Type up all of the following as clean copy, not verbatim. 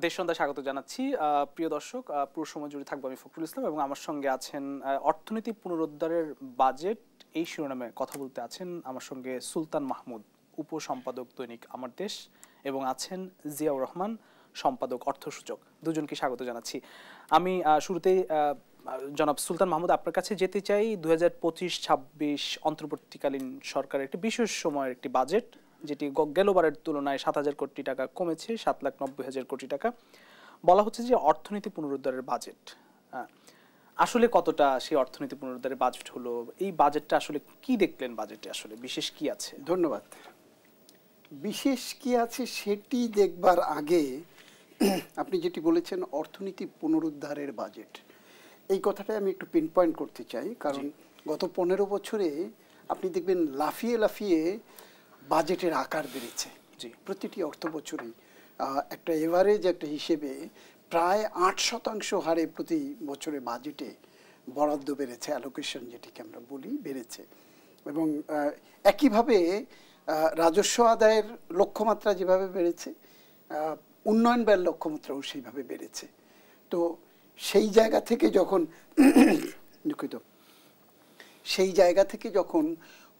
দেশ সন্ধ্যা স্বাগত জানাচ্ছি। প্রিয় দর্শক, পুরো সময় জুড়ে থাকবো আমি ফখরুল ইসলাম এবং আমার সঙ্গে আছেন অর্থনীতি পুনরুদ্ধারের বাজেট এই শিরোনামে কথা বলতে আছেন আমার সঙ্গে সুলতান মাহমুদ, উপসম্পাদক দৈনিক আমার দেশ, এবং আছেন জিয়াউর রহমান, সম্পাদক অর্থসূচক। দুজনকে স্বাগত জানাচ্ছি। আমি শুরুতেই জনাব সুলতান মাহমুদ আপনার কাছে যেতে চাই। 2025-26 অন্তর্বর্তীকালীন সরকারের একটি বিশেষ সময়ের একটি বাজেট, যেটি গেলবারের তুলনায় 7,000 কোটি টাকা কমেছে, 7,90,000 কোটি টাকা। বলা হচ্ছে যে অর্থনীতি পুনরুদ্ধারের বাজেট। আসলে কতটা সেই অর্থনীতি পুনরুদ্ধারের বাজেট হলো? এই বাজেটটা আসলে কি দেখলেন? বাজেটে আসলে বিশেষ কি আছে? ধন্যবাদ। বিশেষ কি আছে সেটি দেখবার আগে আপনি যেটি বলেছেন অর্থনীতি পুনরুদ্ধারের বাজেট, এই কথাটা আমি একটু পিন পয়েন্ট করতে চাই। কারণ গত 15 বছরে আপনি দেখবেন লাফিয়ে লাফিয়ে বাজেটের আকার বেড়েছে। প্রতিটি অর্থ বছরেই একটা এভারেজ একটা হিসেবে প্রায় 8% হারে প্রতি বছরে বাজেটে বরাদ্দ বেড়েছে, অ্যালোকেশন যেটিকে আমরা বলি, বেড়েছে। এবং একইভাবে রাজস্ব আদায়ের লক্ষ্যমাত্রা যেভাবে বেড়েছে, উন্নয়ন ব্যয়ের লক্ষ্যমাত্রাও সেইভাবে বেড়েছে। তো সেই জায়গা থেকে যখন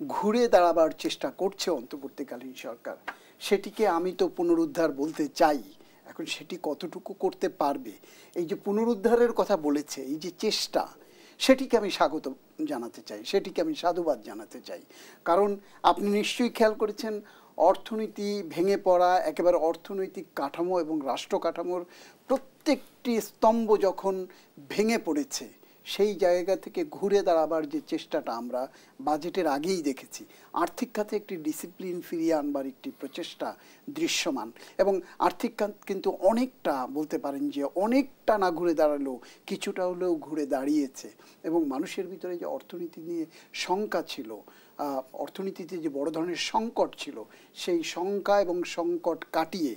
ঘুরে দাঁড়াবার চেষ্টা করছে অন্তর্বর্তীকালীন সরকার, সেটিকে আমি তো পুনরুদ্ধার বলতে চাই। এখন সেটি কতটুকু করতে পারবে, এই যে পুনরুদ্ধারের কথা বলেছে, এই যে চেষ্টা, সেটিকে আমি স্বাগত জানাতে চাই, সেটিকে আমি সাধুবাদ জানাতে চাই। কারণ আপনি নিশ্চয়ই খেয়াল করেছেন অর্থনীতি ভেঙে পড়া, একেবারে অর্থনৈতিক কাঠামো এবং রাষ্ট্র কাঠামোর প্রত্যেকটি স্তম্ভ যখন ভেঙে পড়েছে, সেই জায়গা থেকে ঘুরে দাঁড়াবার যে চেষ্টাটা আমরা বাজেটের আগেই দেখেছি। আর্থিক খাতে একটি ডিসিপ্লিন ফিরিয়ে আনবার একটি প্রচেষ্টা দৃশ্যমান, এবং আর্থিক খাত কিন্তু অনেকটা বলতে পারেন যে অনেকটা না ঘুরে দাঁড়ালেও কিছুটা হলেও ঘুরে দাঁড়িয়েছে। এবং মানুষের ভিতরে যে অর্থনীতি নিয়ে শঙ্কা ছিল, অর্থনীতিতে যে বড় ধরনের সংকট ছিল, সেই শঙ্কা এবং সংকট কাটিয়ে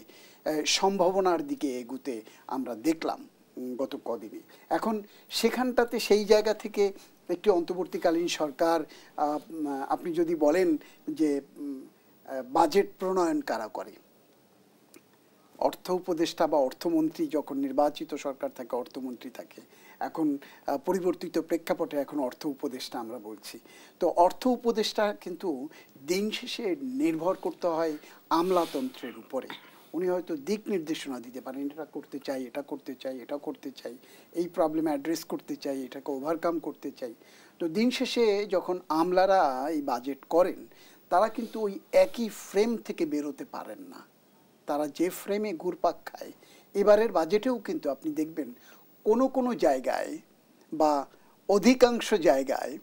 সম্ভাবনার দিকে এগুতে আমরা দেখলাম গত কদিনে। এখন সেখানটাতে সেই জায়গা থেকে একটি অন্তর্বর্তীকালীন সরকার, আপনি যদি বলেন যে বাজেট প্রণয়ন কারা করে, অর্থ উপদেষ্টা বা অর্থমন্ত্রী যখন নির্বাচিত সরকার থাকে, অর্থমন্ত্রী থাকে। এখন পরিবর্তিত প্রেক্ষাপটে এখন অর্থ উপদেষ্টা আমরা বলছি। তো অর্থ উপদেষ্টা কিন্তু দিন শেষে নির্ভর করতে হয় আমলাতন্ত্রের উপরে। উনি হয়তো দিক নির্দেশনা দিতে পারেন, এটা করতে চাই, এটা করতে চাই, এটা করতে চাই, এই প্রবলেম অ্যাড্রেস করতে চাই, এটাকে ওভারকাম করতে চাই। তো দিন শেষে যখন আমলারা এই বাজেট করেন, তারা কিন্তু ওই একই ফ্রেম থেকে বেরোতে পারেন না। তারা যে ফ্রেমে ঘুরপাক খায়, এবারের বাজেটেও কিন্তু আপনি দেখবেন কোনো কোনো জায়গায় বা অধিকাংশ জায়গায়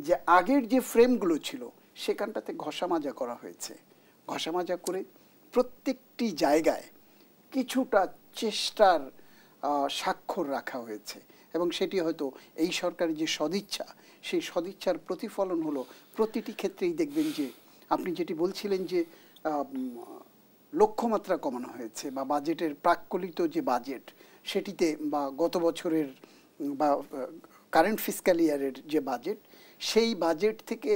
যে আগের যে ফ্রেমগুলো ছিল সেখানটাতে ঘষামাজা করা হয়েছে। ঘষামাজা করে প্রত্যেকটি জায়গায় কিছুটা চেষ্টার স্বাক্ষর রাখা হয়েছে, এবং সেটি হয়তো এই সরকারের যে সদিচ্ছা, সেই সদিচ্ছার প্রতিফলন হলো প্রতিটি ক্ষেত্রেই দেখবেন যে আপনি যেটি বলছিলেন যে লক্ষ্যমাত্রা কমানো হয়েছে, বা বাজেটের প্রাক্কলিত যে বাজেট সেটিতে, বা গত বছরের বা কারেন্ট ফিসক্যাল ইয়ারের যে বাজেট, সেই বাজেট থেকে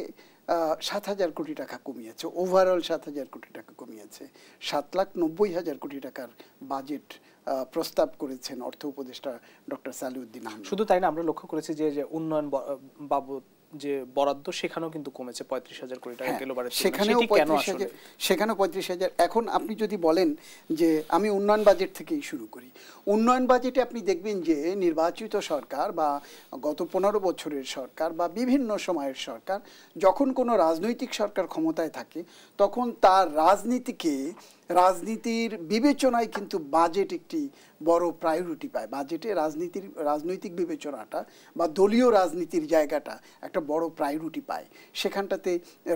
7,000 কোটি টাকা কমিয়েছে, ওভারঅল 7,000 কোটি টাকা কমিয়েছে। 7,90,000 কোটি টাকার বাজেট প্রস্তাব করেছেন অর্থ উপদেষ্টা ডক্টর সালেউদ্দিন আহমেদ। শুধু তাই না, আমরা লক্ষ্য করেছি যে উন্নয়ন বাবদ যে বরাদ্দ সেখানেও কিন্তু কমেছে 35,000 কোটি টাকা গেলবারের তুলনায়। সেখানেও 35,000। এখন আপনি যদি বলেন যে আমি উন্নয়ন বাজেট থেকেই শুরু করি, উন্নয়ন বাজেটে আপনি দেখবেন যে নির্বাচিত সরকার বা গত 15 বছরের সরকার বা বিভিন্ন সময়ের সরকার, যখন কোনো রাজনৈতিক সরকার ক্ষমতায় থাকে, তখন তার রাজনীতির বিবেচনায় কিন্তু বাজেট একটি বড় প্রায়োরিটি পায়। বাজেটে রাজনৈতিক বিবেচনাটা বা দলীয় রাজনীতির জায়গাটা একটা বড় প্রায়োরিটি পায়। সেখানটাতে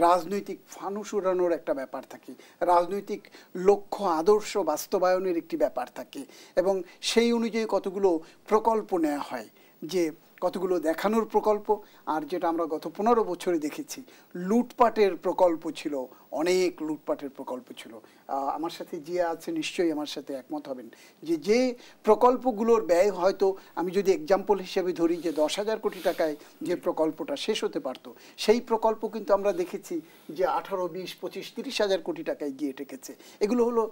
রাজনৈতিক ফানুস উড়ানোর একটা ব্যাপার থাকে, রাজনৈতিক লক্ষ্য আদর্শ বাস্তবায়নের একটি ব্যাপার থাকে, এবং সেই অনুযায়ী কতগুলো প্রকল্প নেওয়া হয় যে কতগুলো দেখানোর প্রকল্প, আর যেটা আমরা গত 15 বছরে দেখেছি লুটপাটের প্রকল্প ছিল, অনেক লুটপাটের প্রকল্প ছিল। আমার সাথে জিয়া আছে, নিশ্চয়ই আমার সাথে একমত হবেন যে প্রকল্পগুলোর ব্যয় হয়তো আমি যদি এক্সাম্পল হিসেবে ধরি যে 10,000 কোটি টাকায় যে প্রকল্পটা শেষ হতে পারত, সেই প্রকল্প কিন্তু আমরা দেখেছি যে 18, 20, 25, 30,000 কোটি টাকায় গিয়ে ঠেকেছে। এগুলো হলো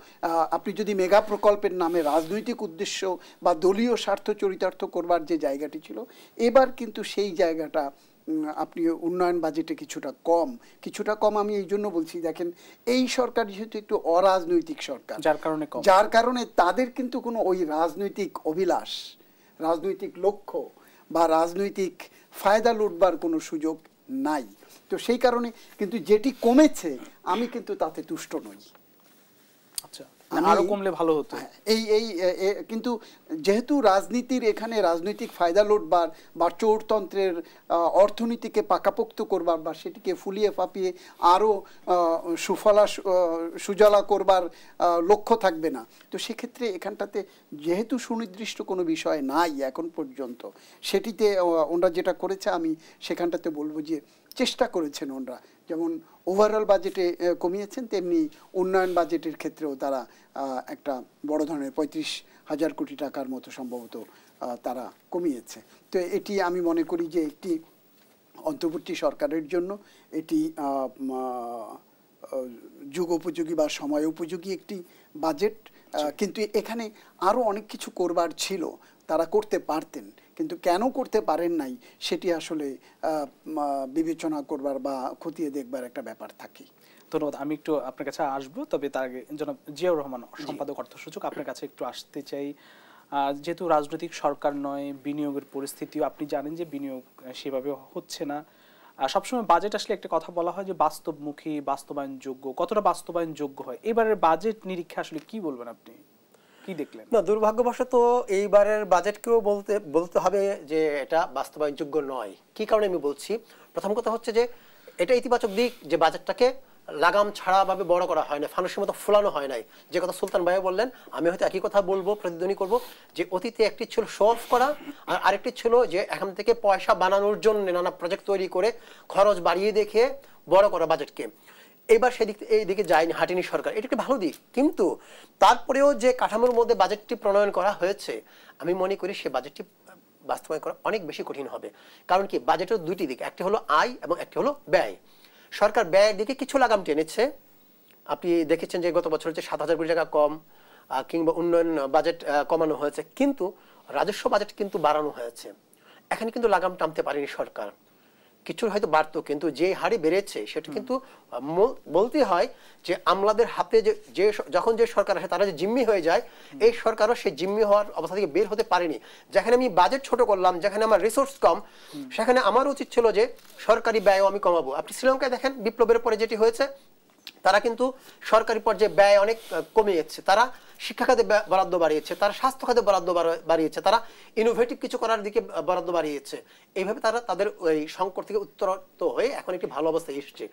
আপনি যদি মেগা প্রকল্পের নামে রাজনৈতিক উদ্দেশ্য বা দলীয় স্বার্থ চরিতার্থ করবার যে জায়গাটি ছিল, এবার কিন্তু সেই জায়গাটা আপনি উন্নয়ন বাজেটে কিছুটা কম। আমি এই জন্য বলছি, দেখেন এই সরকার যেহেতু একটু অরাজনৈতিক সরকার, যার কারণে তাদের কিন্তু কোনো ওই রাজনৈতিক অভিলাষ, রাজনৈতিক লক্ষ্য বা রাজনৈতিক ফায়দা লুটবার কোনো সুযোগ নাই। তো সেই কারণে কিন্তু যেটি কমেছে আমি কিন্তু তাতে তুষ্ট নই। আচ্ছা, আরো কমলে ভালো হতো। কিন্তু যেহেতু রাজনীতির এখানে রাজনৈতিক ফায়দা লুটবার বা চোরতন্ত্রের অর্থনীতিকে পাকাপোক্ত করবার বা সেটিকে ফুলিয়ে ফাঁপিয়ে আরও সুজলা করবার লক্ষ্য থাকবে না। তো সেক্ষেত্রে এখানটাতে যেহেতু সুনির্দিষ্ট কোনো বিষয় নাই এখন পর্যন্ত, সেটিতে ওনারা যেটা করেছে আমি সেখানটাতে বলবো যে চেষ্টা করেছেন ওনারা, যেমন ওভারঅল বাজেটে কমিয়েছেন তেমনি উন্নয়ন বাজেটের ক্ষেত্রেও তারা একটা বড় ধরনের 35,000 কোটি টাকার মতো সম্ভবত তারা কমিয়েছে। তো এটি আমি মনে করি যে একটি অন্তর্বর্তী সরকারের জন্য এটি যুগোপযোগী বা সময় উপযোগী একটি বাজেট। কিন্তু এখানে আরও অনেক কিছু করবার ছিল, তারা করতে পারতেন, কিন্তু কেন করতে পারেন নাই সেটি আসলে বিবেচনা করবার বা খতিয়ে দেখবার একটা ব্যাপার থাকে। ধন্যবাদ। আমি একটু আপনার কাছে আসবো, তবে তার আগে জনাব জিয়াউর রহমান, সম্পাদক অর্থসূচক, আপনার কাছে একটু আসতে চাই। যেহেতু রাজনৈতিক সরকার নয়, বিনিয়োগের পরিস্থিতিও আপনি জানেন যে বিনিয়োগ সেভাবে হচ্ছে না। সবসময় বাজেট আসলে একটা কথা বলা হয় যে বাস্তবমুখী, বাস্তবায়নযোগ্য, কতটা বাস্তবায়নযোগ্য হয় এবারের বাজেট নিরীক্ষা আসলে কি বলবেন আপনি, কি দেখলেন? না, দুর্ভাগ্যবশত এইবারের বাজেটকেও বলতে হবে যে এটা বাস্তবায়নযোগ্য নয়। কি কারণে আমি বলছি, প্রথম কথা হচ্ছে যে এটা ইতিবাচক দিক যে বাজেটটাকে লাগাম ছাড়া ভাবে বড় করা হয় না, ফানুসের মতো ফোলানো হয় নাই। যে কথা সুলতান ভাই বললেন, আমি হয়তো একই কথা বলবো, প্রতিধ্বনি করব যে অতীতে একটি ছিল শো অফ করা, আর আরেকটি ছিল যে এখান থেকে পয়সা বানানোর জন্য নানা প্রজেক্ট তৈরি করে খরচ বাড়িয়ে দেখে বড় করা বাজেটকে। এবার এই দিকে যায়নি, হাঁটেনি সরকার, এটা একটি ভালো দিক। কিন্তু তারপরেও যে কাঠামোর মধ্যে বাজেটটি প্রণয়ন করা হয়েছে, আমি মনে করি সে বাজেটটি বাস্তবায়ন করা অনেক বেশি কঠিন হবে। কারণ কি, বাজেটের দুটি দিক, একটি হলো আয় এবং একটি হলো ব্যয়। সরকার ব্যয়ের দিকে কিছু লাগাম টেনেছে, আপনি দেখেছেন যে গত বছর যে 7,000 কোটি টাকা কম কিংবা উন্নয়ন বাজেট কমানো হয়েছে, কিন্তু রাজস্ব বাজেট কিন্তু বাড়ানো হয়েছে। এখানে কিন্তু লাগাম টানতে পারেনি সরকার, কিছু হয়তো বাড়তো, কিন্তু যে হারে বেড়েছে সেটা কিন্তু বলতে হয় যে আমলাদের হাতে যে যখন যে সরকার আসে তারা যে জিম্মি হয়ে যায়, এই সরকারও সেই জিম্মি হওয়ার অবস্থা থেকে বের হতে পারেনি। যেখানে আমি বাজেট ছোট করলাম, যেখানে আমার রিসোর্স কম, সেখানে আমার উচিত ছিল যে সরকারি ব্যয়ও আমি কমাবো। আপনি শ্রীলঙ্কায় দেখেন বিপ্লবের পরে যেটি হয়েছে, তারা কিন্তু সরকারি পর্যায়ে ব্যয় অনেক কমিয়েছে, তারা শিক্ষা খাতে বরাদ্দ বাড়িয়েছে, তারা স্বাস্থ্য খাতে বরাদ্দ বাড়িয়েছে, তারা ইনোভেটিভ কিছু করার দিকে বরাদ্দ বাড়িয়েছে। এইভাবে তারা তাদের ওই সংকট থেকে উত্তরত হয়ে এখন একটি ভালো অবস্থায় এসেছে।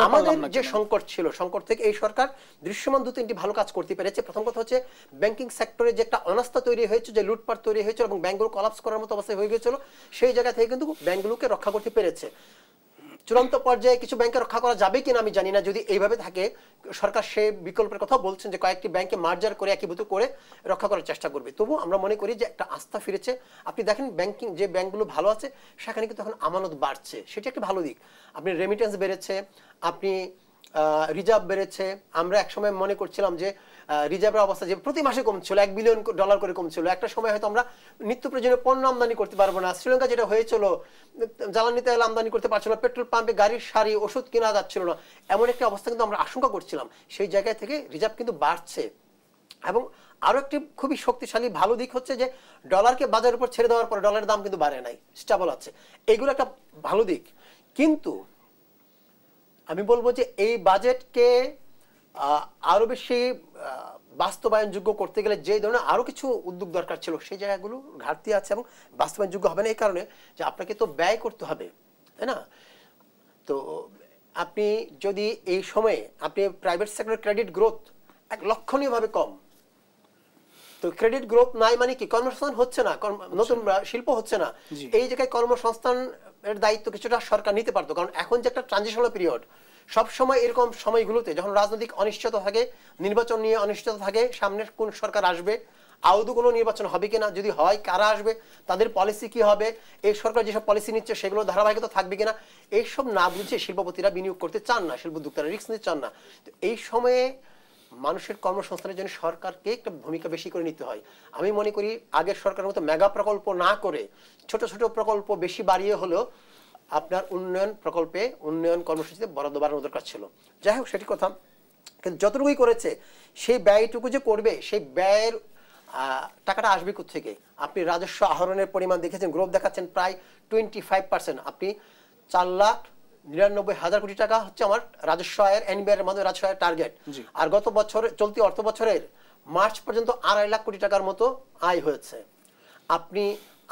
আমাদের যে সংকট ছিল, সংকট থেকে এই সরকার দৃশ্যমান 2-3টি ভালো কাজ করতে পেরেছে। প্রথম কথা হচ্ছে ব্যাংকিং সেক্টরে যে একটা অনাস্থা তৈরি হয়েছে, যে লুটপাট তৈরি হয়েছিল এবং ব্যাংকগুলো কলাপস করার মতো অবস্থায় হয়ে গিয়েছিল, সেই জায়গা থেকে কিন্তু ব্যাংকগুলোকে রক্ষা করতে পেরেছে। চূড়ান্ত পর্যায়ে কিছু ব্যাংকে রক্ষা করা যাবে কিনা আমি জানি না, যদি এইভাবে থাকে সরকার সে বিকল্পের কথা বলছেন যে কয়েকটি ব্যাংকে মার্জার করে একীভূত করে রক্ষা করার চেষ্টা করবে। তবু আমরা মনে করি যে একটা আস্থা ফিরেছে। আপনি দেখেন ব্যাংকিং যে ব্যাংকগুলো ভালো আছে সেখানে কিন্তু এখন আমানত বাড়ছে, সেটি একটা ভালো দিক। আপনি রেমিটেন্স বেড়েছে, আপনি রিজার্ভ বেড়েছে। আমরা একসময় মনে করছিলাম যে রিজার্ভের অবস্থা যে প্রতি মাসে কমছিল, $1 বিলিয়ন করে কমছিল, একটা সময় হয়তো আমরা নিত্য প্রয়োজনীয় পণ্য আমদানি করতে পারবো না। শ্রীলঙ্কা যেটা হয়েছিল, জ্বালানি তেল আমদানি করতে পারছিল না, পেট্রোল পাম্পে গাড়ির সারি, ওষুধ কেনা যাচ্ছিল না, এমন একটা অবস্থা কিন্তু আমরা আশঙ্কা করছিলাম। সেই জায়গায় থেকে রিজার্ভ কিন্তু বাড়ছে। এবং আরো একটি খুবই শক্তিশালী ভালো দিক হচ্ছে যে ডলারকে বাজারের উপর ছেড়ে দেওয়ার পরে ডলারের দাম কিন্তু বাড়ে নাই, স্টেবল আছে। এইগুলো একটা ভালো দিক। কিন্তু আমি বলবো যে এই বাজেটকে আরো বেশি বাস্তবায়নযোগ্য করতে গেলে যে ধরনের আরো কিছু উদ্যোগ দরকার ছিল, সেই জায়গাগুলো ঘাটতি আছে এবং বাস্তবায়নযোগ্য হবে না। এই কারণে যে আপনাকে তো ব্যয় করতে হবে, তাই না? তো আপনি যদি এই সময়ে আপনি প্রাইভেট সেক্টরের ক্রেডিট গ্রোথ এক লক্ষণীয়ভাবে কম, তো ক্রেডিট গ্রোথ নাই মানে কি কর্মসংস্থান হচ্ছে না, নতুন শিল্প হচ্ছে না। এই জায়গায় কর্মসংস্থান এর দায়িত্ব কিছুটা সরকার নিতে পারতো, কারণ এখন যে একটা ট্রানজিশনাল পিরিয়ড, সব সময় এরকম সময়গুলোতে যখন রাজনৈতিক অনিশ্চয়তা থাকে, নির্বাচন নিয়ে অনিশ্চয়তা থাকে, সামনের কোন সরকার আসবে, আদৌ কোনো নির্বাচন হবে কিনা, যদি হয় কারা আসবে, তাদের পলিসি কি হবে, এই সরকার যেসব পলিসি নিচ্ছে সেগুলো ধারাবাহিকতা থাকবে কিনা, এইসব না বুঝে শিল্পপতিরা বিনিয়োগ করতে চান না, শিল্প উদ্যোক্তারা রিস্ক নিতে চান না। তো এই সময়ে মানুষের কর্মসংস্থানের জন্য সরকারকে একটা ভূমিকা বেশি করে নিতে হয়। আমি মনে করি আগের সরকারের মতো মেগা প্রকল্প না করে ছোট ছোট প্রকল্প বেশি বাড়িয়ে হলেও আপনার উন্নয়ন প্রকল্পে, উন্নয়ন কর্মসূচিতে বরাদ্দ বাড়ানো দরকার ছিল। যাই হোক, সেটি কথা। কিন্তু যতটুকুই করেছে সেই ব্যয়টুকু যে করবে, সেই ব্যয়ের টাকাটা আসবে কোত্থেকে? আপনি রাজস্ব আহরণের পরিমাণ দেখেছেন, গ্রোথ দেখাচ্ছেন প্রায় 25%। আপনি 4,99,000 কোটি টাকা হচ্ছে আমার রাজস্ব আয়ের, এনবিআর এর মাধ্যমে রাজস্ব আয়ের টার্গেট। আর গত বছর চলতি অর্থ বছরের মার্চ পর্যন্ত 2.5 লাখ কোটি টাকার মতো আয় হয়েছে। আপনি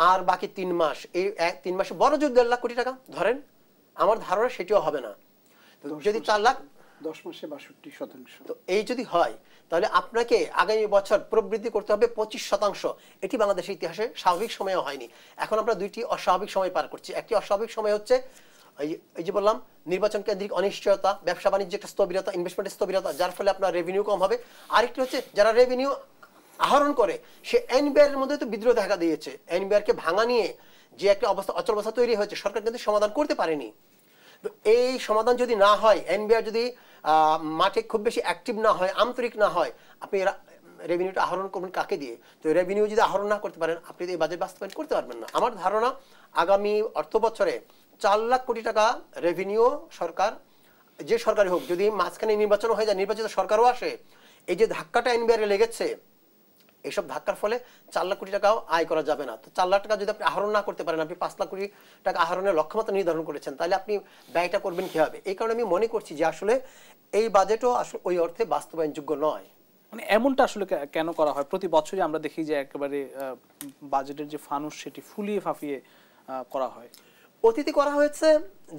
আর বাকি 3 মাস, এই 3 মাসে বড় জোর 1.5 লাখ কোটি টাকা ধরেন, আমার ধারণা সেটিও হবে না। যদি 4 লাখ 10 মাসে 62%। তো এই যদি হয় তাহলে আপনাকে আগামী বছর প্রবৃদ্ধি করতে হবে 25%। এটি বাংলাদেশের ইতিহাসে স্বাভাবিক সময় হয়নি। এখন আমরা দুইটি অস্বাভাবিক সময় পার করছি। একটি অস্বাভাবিক সময় হচ্ছে এই যে বললাম নির্বাচন কেন্দ্রিক অনিশ্চয়তা, ব্যবসা বাণিজ্যের একটা স্থবিরতা, ইনভেস্টমেন্টের স্থবিরতা, যার ফলে আপনার রেভিনিউ কম হবে। আরেকটি হচ্ছে যারা রেভিনিউ আহরণ করে সে এনবিআর এর মধ্যে তো বিদ্রোহ দেখা দিয়েছে। এনবিআর কে ভাঙা নিয়ে যে একটা অবস্থা, অচল অবস্থা তৈরি হয়েছে, সরকার কিন্তু সমাধান করতে পারেনি। তো এই সমাধান যদি না হয়, এনবিআর যদি মাঠে খুব বেশি অ্যাক্টিভ না হয়, আন্তরিক না হয়, আপনি রেভিনিউটা আহরণ করবেন কাকে দিয়ে? তো রেভিনিউ যদি আহরণ না করতে পারেন, আপনি এই বাজেট বাস্তবায়ন করতে পারবেন না। আমার ধারণা আগামী অর্থ বছরে 4 লাখ কোটি টাকা রেভিনিউ সরকার, যে সরকারই হোক, যদি মাঝখানে নির্বাচন হয়ে যায়, নির্বাচিত সরকারও আসে, এই যে ধাক্কাটা এনবিআর এ লেগেছে, এইসব ধাক্কার ফলে 4 লাখ কোটি টাকাও আয় করা যাবে না। তো 4 লাখ টাকা যদি আপনি আহরণ না করতে পারেন, আপনি 5 লাখ কোটি টাকা আহরণের লক্ষ্যমাত্রা নির্ধারণ করেছেন, তাহলে আপনি ব্যয়টা করবেন কিভাবে? এই কারণে আমি মনে করছি যে আসলে এই বাজেটও আসলে ওই অর্থে বাস্তবায়নযোগ্য নয়। মানে এমনটা আসলে কেন করা হয়? প্রতি বছরই আমরা দেখি যে একেবারে বাজেটের যে ফানুস সেটি ফুলিয়ে ফাঁপিয়ে করা হয়। অতীতে করা হয়েছে,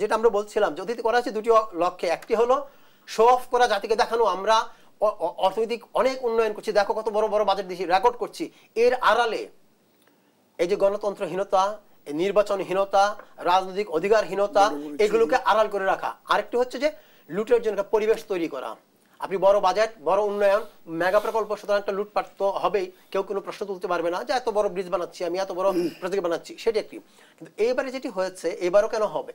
যেটা আমরা বলছিলাম যে অতীতে করা হয়েছে দুটি লক্ষ্যে। একটি হলো শো অফ করা, জাতিকে দেখানো আমরা অর্থনৈতিক অনেক উন্নয়ন করছি, দেখো কত বড় বড় বাজেট দিচ্ছি, রেকর্ড করছি। এর আড়ালে এই যে গণতন্ত্রহীনতা, নির্বাচনহীনতা, রাজনৈতিক অধিকারহীনতা, এগুলোকে আড়াল করে রাখা। আরেকটি হচ্ছে যে লুটের জন্য একটা পরিবেশ তৈরি করা। আপনি বড় বাজেট, বড় উন্নয়ন, মেগা প্রকল্প, সুতরাং একটা লুটপাট তো হবেই, কেউ কোনো প্রশ্ন তুলতে পারবে না যে এত বড় ব্রিজ বানাচ্ছি আমি, এত বড় প্রজেক্ট বানাচ্ছি, সেটি একটি। কিন্তু এইবারে যেটি হয়েছে, এবারও কেন হবে?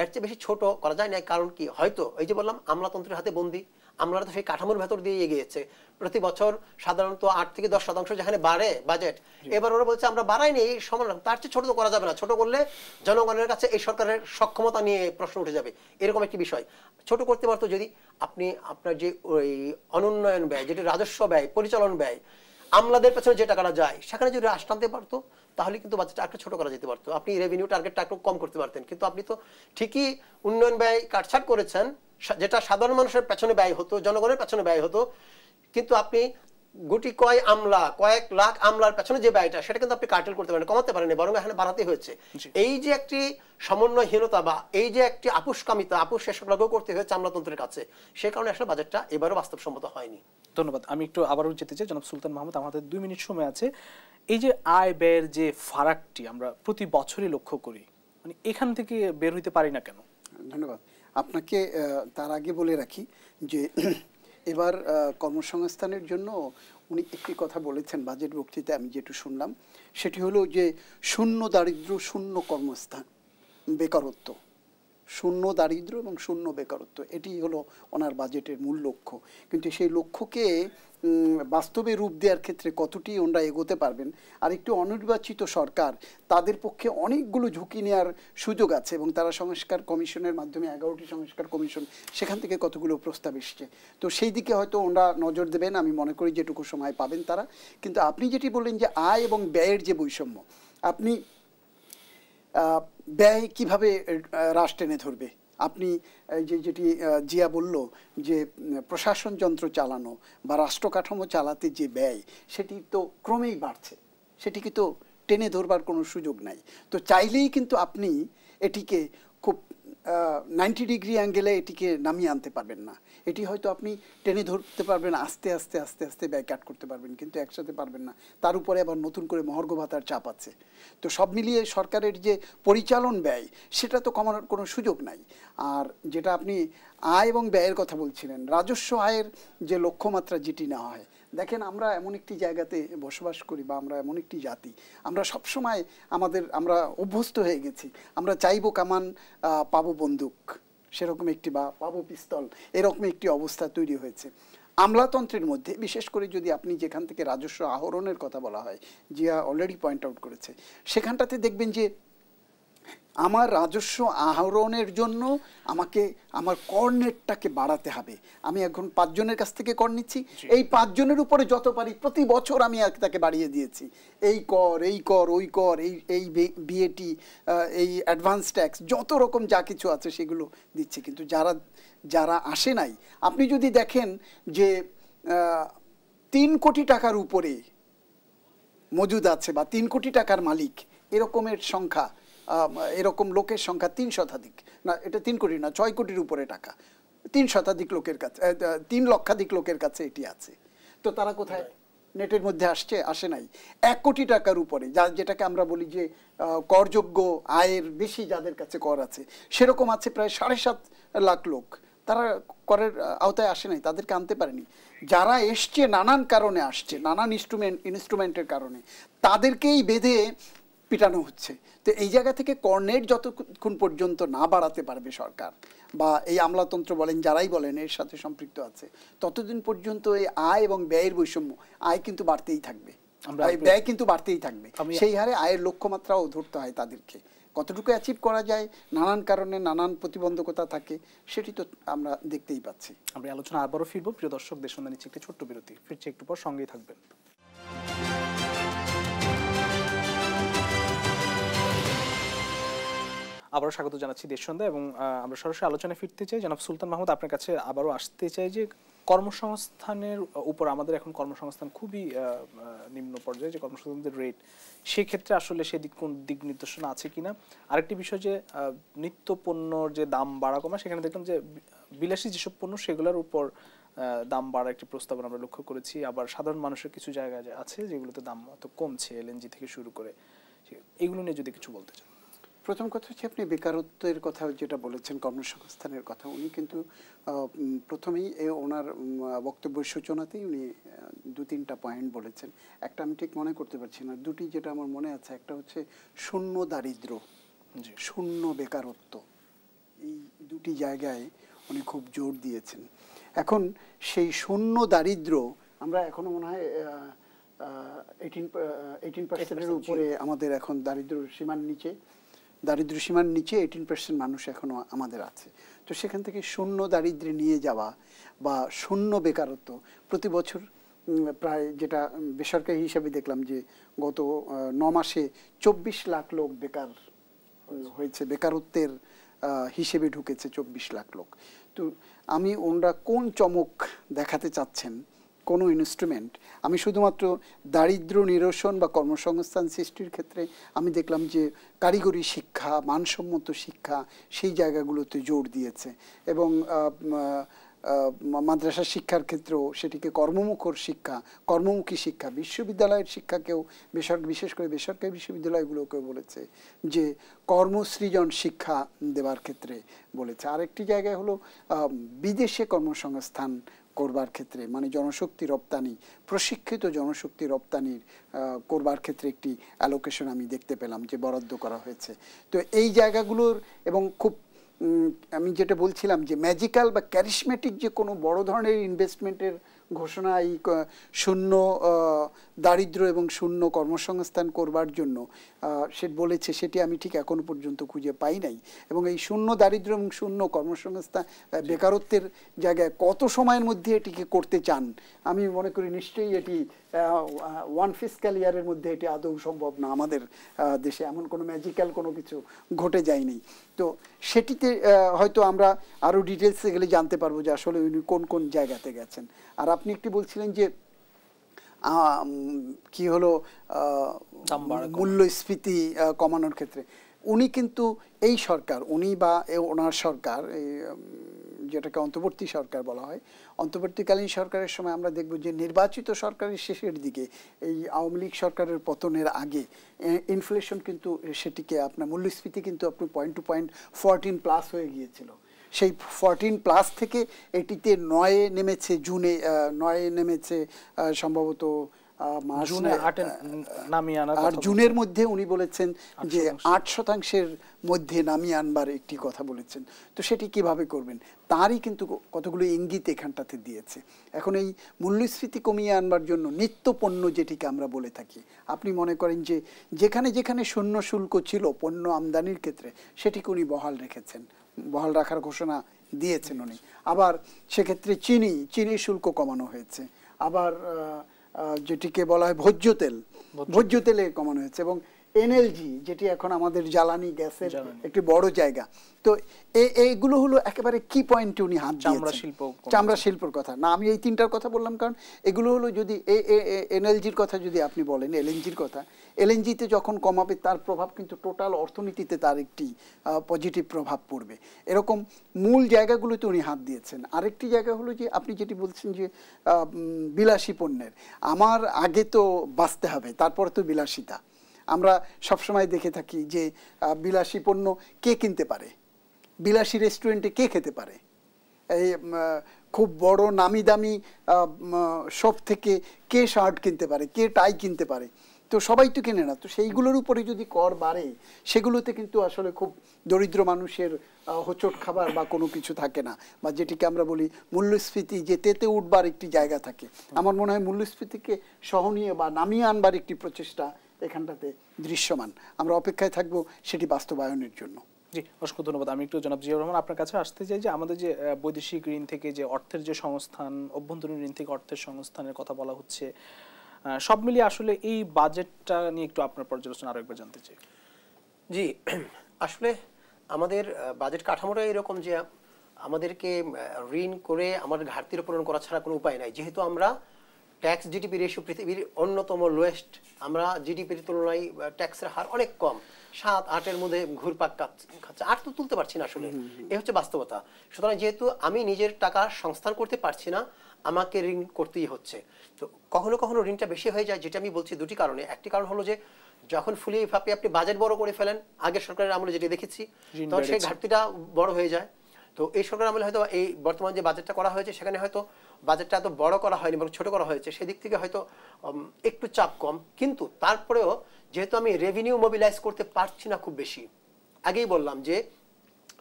এর চেয়ে বেশি ছোট করা যায় না। কারণ কি? হয়তো এই যে বললাম আমলাতন্ত্রের হাতে বন্দী, আমলারা তো সেই কাঠামোর ভেতর দিয়ে এগিয়েছে। প্রতি বছর সাধারণত 8 থেকে 10% যেখানে বাড়ে বাজেট, এবার ওরা বলছে আমরা বাড়াইনি, এই সমান, তার চেয়ে ছোট তো করা যাবে না। ছোট করলে জনগণের কাছে এই সরকারের সক্ষমতা নিয়ে প্রশ্ন উঠে যাবে, এরকম একটি বিষয়। ছোট করতে পারতো যদি আপনি আপনার যে ওই অনুন্নয়ন ব্যয়, যেটি রাজস্ব ব্যয়, পরিচালন ব্যয়, আমলাদের পেছনে যে টাকাটা যায়, সেখানে যদি হ্রাস টানতে পারতো, তাহলে কিন্তু বাজেটটা একটু ছোট করা যেতে পারতো। আপনি রেভিনিউ টার্গেটটা একটু কম করতে পারতেন। কিন্তু আপনি তো ঠিকই উন্নয়ন ব্যয় কাটছাট করেছেন, যেটা সাধারণ মানুষের পেছনে ব্যয় হতো, জনগণের পেছনে ব্যয় হতো, কিন্তু আপনি গুটি কয়েক লাখ আমলার পেছনে যে ব্যয়টা, সেটা কিন্তু আপনি কার্টেল করতে পারেন, কমাতে পারেন, বরং এখানে বাড়াতে হয়েছে। এই যে একটি সমন্বয়হীনতা বা এই যে একটি আপুষ্কামিতা, আপুষ শেষ লাগু করতে হয়েছে আমলাতন্ত্রের কাছে, সে কারণে আসলে বাজেটটা এবারও বাস্তবসম্মত হয়নি। ধন্যবাদ। আমি একটু আবারও যেতে চাই জনাব সুলতান মাহমুদ, আমাদের 2 মিনিট সময় আছে। এই যে আয় ব্যয়ের যে ফারাকটি আমরা প্রতি বছরই লক্ষ্য করি, মানে এখান থেকে বের হইতে পারি না কেন? ধন্যবাদ আপনাকে। তার আগে বলে রাখি যে এবার কর্মসংস্থানের জন্য উনি একটি কথা বলেছেন বাজেট বক্তৃতায়, আমি যেটু শুনলাম, সেটি হলো যে শূন্য দারিদ্র, শূন্য কর্মস্থান, বেকারত্ব, শূন্য দারিদ্র এবং শূন্য বেকারত্ব, এটি হলো ওনার বাজেটের মূল লক্ষ্য। কিন্তু সেই লক্ষ্যকে বাস্তবে রূপ দেওয়ার ক্ষেত্রে কতটি ওনারা এগোতে পারবেন, আর একটু অনির্বাচিত সরকার, তাদের পক্ষে অনেকগুলো ঝুঁকি নেওয়ার সুযোগ আছে এবং তারা সংস্কার কমিশনের মাধ্যমে 11টি সংস্কার কমিশন, সেখান থেকে কতগুলো প্রস্তাব এসছে। তো সেই দিকে হয়তো ওনারা নজর দেবেন, আমি মনে করি যেটুকু সময় পাবেন তারা। কিন্তু আপনি যেটি বললেন যে আয় এবং ব্যয়ের যে বৈষম্য, আপনি ব্যয় কিভাবে হ্রাস টেনে ধরবে? আপনি যেটি জিয়া বলল যে প্রশাসন যন্ত্র চালানো বা রাষ্ট্র কাঠামো চালাতে যে ব্যয়, সেটি তো ক্রমেই বাড়ছে, সেটিকে তো টেনে ধরবার কোনো সুযোগ নাই। তো চাইলেই কিন্তু আপনি এটিকে খুব 90 ডিগ্রি অ্যাঙ্গেলে এটিকে নামিয়ে আনতে পারবেন না। এটি হয়তো আপনি টেনে ধরতে পারবেন, আস্তে আস্তে আস্তে আস্তে ব্যয় কাট করতে পারবেন, কিন্তু একসাথে পারবেন না। তার উপরে আবার নতুন করে মহার্ঘ ভাতার চাপ আছে। তো সব মিলিয়ে সরকারের যে পরিচালন ব্যয়, সেটা তো কমানোর কোনো সুযোগ নাই। আর যেটা আপনি আয় এবং ব্যয়ের কথা বলছিলেন, রাজস্ব আয়ের যে লক্ষ্যমাত্রা যেটি নেওয়া হয়, দেখেন আমরা এমন একটি জায়গাতে বসবাস করি, বা আমরা এমন একটি জাতি, আমরা সবসময় আমরা অভ্যস্ত হয়ে গেছি, আমরা চাইবো কামান পাবো বন্দুক, সেরকম একটি, বা পাবো পিস্তল, এরকম একটি অবস্থা তৈরি হয়েছে আমলাতন্ত্রের মধ্যে। বিশেষ করে যদি আপনি যেখান থেকে রাজস্ব আহরণের কথা বলা হয়, জিয়া অলরেডি পয়েন্ট আউট করেছে, সেখানটাতে দেখবেন যে আমার রাজস্ব আহরণের জন্য আমাকে আমার কর নেটটাকে বাড়াতে হবে। আমি এখন 5 জনের কাছ থেকে কর নিচ্ছি, এই 5 জনের উপরে যত পারি প্রতি বছর আমি তাকে বাড়িয়ে দিয়েছি, এই কর, এই কর, ওই কর, এই বিএটি, এই অ্যাডভান্স ট্যাক্স, যত রকম যা কিছু আছে সেগুলো দিচ্ছে। কিন্তু যারা আসে নাই, আপনি যদি দেখেন যে 3 কোটি টাকার উপরে মজুদ আছে, বা 3 কোটি টাকার মালিক, এরকমের সংখ্যা, এরকম লোকের সংখ্যা 3 শতাধিক, না এটা 3 কোটি না, 6 কোটির উপরে টাকা, 3 শতাধিক লোকের কাছে, 3 লক্ষাধিক লোকের কাছে এটি আছে। তো তারা কোথায়? নেটের মধ্যে আসে নাই। 1 কোটি টাকার উপরে, যেটাকে আমরা বলি যে করযোগ্য আয়ের বেশি যাদের কাছে কর আছে, সেরকম আছে প্রায় 7.5 লাখ লোক। তারা করের আওতায় আসে নাই, তাদেরকে আনতে পারেনি। যারা এসছে নানান কারণে আসছে, নানান ইনস্ট্রুমেন্টের কারণে, তাদেরকেই বেঁধে পিটানো হচ্ছে। তো এই জায়গা থেকে কর্নেট যতক্ষণ পর্যন্ত না বাড়াতে পারবে সরকার, বা এই আমলাতন্ত্র বলেন, যারাই বলেন এর সাথে সম্পৃক্ত আছে, ততদিন পর্যন্ত এই আয় এবং ব্যয়ের বৈষম্য, আয় কিন্তু বাড়তেই থাকবে, ব্যয় কিন্তু বাড়তেই থাকবে। সেই হারে আয়ের লক্ষ্যমাত্রাও ধরতে হয় তাদেরকে। কতটুকু অ্যাচিভ করা যায়, নানান কারণে নানান প্রতিবন্ধকতা থাকে, সেটি তো আমরা দেখতেই পাচ্ছি। আমরা আলোচনা আবারও ফিরবো। প্রিয় দর্শক, দেশ সন্ধ্যা নিচ্ছে একটি ছোট্ট বিরতি, ফিরছে একটু পর, সঙ্গেই থাকবেন। আবারও স্বাগত জানাচ্ছি দেশ সন্ধ্যা, এবং আমরা সরাসরি আলোচনায় ফিরতে চাই। জনাব সুলতান মাহমুদ, আপনার কাছে আবারও আসতে চাই যে কর্মসংস্থানের উপর আমাদের এখন কর্মসংস্থান খুবই নিম্ন পর্যায়ে, যে কর্মসংস্থানের রেট, সেক্ষেত্রে আসলে কোন দিক নির্দেশনা আছে কিনা। আরেকটি বিষয় যে নিত্য পণ্যর যে দাম বাড়া কমা, সেখানে দেখলাম যে বিলাসী যেসব পণ্য সেগুলোর উপর দাম বাড়ার একটি প্রস্তাবনা আমরা লক্ষ্য করেছি। আবার সাধারণ মানুষের কিছু জায়গায় আছে যেগুলোতে দাম অত কমছে, এলএনজি থেকে শুরু করে, এগুলো নিয়ে যদি কিছু বলতে চান। প্রথম কথা হচ্ছে, আপনি বেকারত্বের কথা যেটা বলেছেন, কর্মসংস্থানের কথা, উনি কিন্তু প্রথমেই ওনার বক্তব্যের সূচনাতেই উনি 2-3টা পয়েন্ট বলেছেন। একটা আমি ঠিক মনে করতে পারছি না, দুটি যেটা আমার মনে আছে, একটা হচ্ছে শূন্য দারিদ্র্য, শূন্য বেকারত্ব, এই দুটি জায়গায় উনি খুব জোর দিয়েছেন। এখন সেই শূন্য দারিদ্র্য, আমরা এখনো মনে হয় 18% উপরে আমাদের এখন দারিদ্র্য সীমার নিচে 18% মানুষ এখনো আমাদের আছে। তো সেখান থেকে শূন্য দারিদ্র্যে নিয়ে যাওয়া, বা শূন্য বেকারত্ব, প্রতি বছর প্রায়, যেটা বেসরকারি হিসাবে দেখলাম যে গত 9 মাসে 24 লাখ লোক বেকার হয়েছে, বেকারত্বের হিসেবে ঢুকেছে 24 লাখ লোক। তো ওনারা কোন চমক দেখাতে চাচ্ছেন, কোনো ইনস্ট্রুমেন্ট, আমি শুধুমাত্র দারিদ্র্য নিরসন বা কর্মসংস্থান সৃষ্টির ক্ষেত্রে আমি দেখলাম যে কারিগরি শিক্ষা, মানসম্মত শিক্ষা, সেই জায়গাগুলোতে জোর দিয়েছে। এবং মাদ্রাসা শিক্ষার ক্ষেত্রেও সেটিকে কর্মমুখী শিক্ষা, বিশ্ববিদ্যালয়ের শিক্ষাকেও, বিশেষ করে বেসরকারি বিশ্ববিদ্যালয়গুলোকেও বলেছে যে কর্মসৃজন শিক্ষা দেওয়ার ক্ষেত্রে বলেছে। আরেকটি জায়গায় হলো বিদেশে কর্মসংস্থান করবার ক্ষেত্রে, মানে জনশক্তি রপ্তানি, প্রশিক্ষিত জনশক্তি রপ্তানির করবার ক্ষেত্রে একটি অ্যালোকেশন আমি দেখতে পেলাম যে বরাদ্দ করা হয়েছে। তো এই জায়গাগুলোর, এবং খুব আমি যেটা বলছিলাম যে ম্যাজিক্যাল বা ক্যারিসমেটিক যে কোনো বড় ধরনের ইনভেস্টমেন্টের ঘোষণা এই শূন্য দারিদ্র্য এবং শূন্য কর্মসংস্থান করবার জন্য সে বলেছে, সেটি আমি ঠিক এখনো পর্যন্ত খুঁজে পাই নাই। এবং এই শূন্য দারিদ্র্য এবং শূন্য কর্মসংস্থান, বেকারত্বের জায়গায় কত সময়ের মধ্যে এটিকে করতে চান, আমি মনে করি নিশ্চয়ই এটি 1 ফিসক্যাল ইয়ারের মধ্যে এটি আদৌ সম্ভব না। আমাদের দেশে এমন কোনো ম্যাজিক্যাল কোনো কিছু ঘটে যায়নি। তো সেটিতে হয়তো আমরা আরও ডিটেলসে গেলে জানতে পারবো যে আসলে উনি কোন কোন জায়গাতে গেছেন। আর আপনি একটি বলছিলেন যে কি হলো মূল্যস্ফীতি কমানোর ক্ষেত্রে, উনি কিন্তু এই সরকার, উনি বা ওনার সরকার, যেটাকে অন্তর্বর্তী সরকার বলা হয়, অন্তর্বর্তীকালীন সরকারের সময় আমরা দেখব যে নির্বাচিত সরকারের শেষের দিকে, এই আওয়ামী লীগ সরকারের পতনের আগে ইনফ্লেশন কিন্তু সেটিকে আপনার মূল্যস্ফীতি কিন্তু আপনার পয়েন্ট টু পয়েন্ট 14+ হয়ে গিয়েছিল। সেই 14+ থেকে এটিতে 9-এ নেমেছে, জুনে 9-এ নেমেছে সম্ভবত, আর জুনের মধ্যে উনি বলেছেন যে 8% মধ্যে নামিয়ে আনবার একটি কথা বলেছেন। তো সেটি কিভাবে করবেন, তারই কিন্তু কতগুলো ইঙ্গিত এখানটাতে দিয়েছে। এখন এই মূল্যস্ফীতি কমিয়ে আনবার জন্য নিত্য পণ্য, যেটিকে আমরা বলে থাকি, আপনি মনে করেন যে যেখানে যেখানে শূন্য শুল্ক ছিল পণ্য আমদানির ক্ষেত্রে, সেটিকে উনি বহাল রেখেছেন, বহাল রাখার ঘোষণা দিয়েছেন উনি। আবার সেক্ষেত্রে চিনির শুল্ক কমানো হয়েছে। আবার যেটিকে বলা হয় ভোজ্য তেলে কমানো হয়েছে, এবং এনএলজি, যেটি এখন আমাদের জ্বালানি গ্যাসের একটি বড় জায়গা। তো এইগুলো হলো একেবারে কি পয়েন্টে উনি হাত দিয়েছেন। চামড়া শিল্পর কথা না, আমি এই তিনটার কথা বললাম কারণ এগুলো হলো, যদি এনএলজির কথা যদি আপনি বলেন, এলএনজির কথা, এলএনজিতে যখন কমাবে তার প্রভাব কিন্তু টোটাল অর্থনীতিতে তার একটি পজিটিভ প্রভাব পড়বে। এরকম মূল জায়গাগুলোতে উনি হাত দিয়েছেন। আরেকটি জায়গা হলো যে আপনি যেটি বলছেন যে বিলাসী পণ্যের, আমার আগে তো বাঁচতে হবে, তারপরে তো বিলাসিতা। আমরা সবসময় দেখে থাকি যে বিলাসী পণ্য কে কিনতে পারে, বিলাসী রেস্টুরেন্টে কে খেতে পারে, এই খুব বড় নামি দামি শপ থেকে কে শার্ট কিনতে পারে, কে টাই কিনতে পারে, তো সবাই তো কেনে না। তো সেইগুলোর উপরে যদি কর বাড়ে, সেগুলোতে কিন্তু আসলে খুব দরিদ্র মানুষের হোঁচট খাবার বা কোনো কিছু থাকে না, বা যেটিকে আমরা বলি মূল্যস্ফীতি যে তেতে উঠবার একটি জায়গা থাকে। আমার মনে হয় মূল্যস্ফীতিকে সহনীয় বা নামিয়ে আনবার একটি প্রচেষ্টা এখানটাতে দৃশ্যমান। আমরা অপেক্ষায় থাকবো সেটি বাস্তবায়নের জন্য। জি, অসংখ্য ধন্যবাদ। আমি একটু জনাব জিয়াউর রহমান আপনার কাছে আসতে চাই যে আমাদের যে বৈদেশিক ঋণ থেকে যে অর্থের যে সংস্থান, অভ্যন্তরীণ ঋণ থেকে অর্থের সংস্থানের কথা বলা হচ্ছে, সব মিলিয়ে আসলে এই বাজেটটা নিয়ে একটু আপনার পর্যালোচনা আরো একবার জানতে চাই। জি, আসলে আমাদের বাজেট কাঠামোটা এরকম যে আমাদেরকে ঋণ করে আমাদের ঘাটতির পূরণ করা ছাড়া কোনো উপায় নাই। যেহেতু আমরা ট্যাক্স জিডিপি রেশিও পৃথিবীর অন্যতম লোয়েস্ট, আমরা জিডিপির তুলনায় ট্যাক্সের হার অনেক কম, 7-8-এর মধ্যে ঘুরপাক খাচ্ছে, 8 তো তুলতে পারছি না আসলে, এই হচ্ছে বাস্তবতা। সুতরাং যেহেতু আমি নিজের টাকা সংস্থান করতে পারছি না, আমাকে ঋণ করতেই হচ্ছে। তো কখনো কখনো ঋণটা বেশি হয়ে যায়, যেটা আমি বলছি দুটি কারণে। একটি কারণ হলো যে যখন ফুলিয়ে ফাঁপিয়ে আপনি বাজেট বড় করে ফেলেন, আগের সরকারের আমলে যেটা দেখেছি, তখন সেই ঘাটতিটা বড় হয়ে যায়। তো এই সরকার আমলে হয়তো এই বর্তমান যে বাজেটটা করা হয়েছে, সেখানে হয়তো বাজেটটা এত বড় করা হয়নি, বরং ছোট করা হয়েছে, সেদিক থেকে হয়তো একটু চাপ কম। কিন্তু তারপরেও যেহেতু আমি রেভিনিউ মোবিলাইজ করতে পারছি না খুব বেশি, আগেই বললাম যে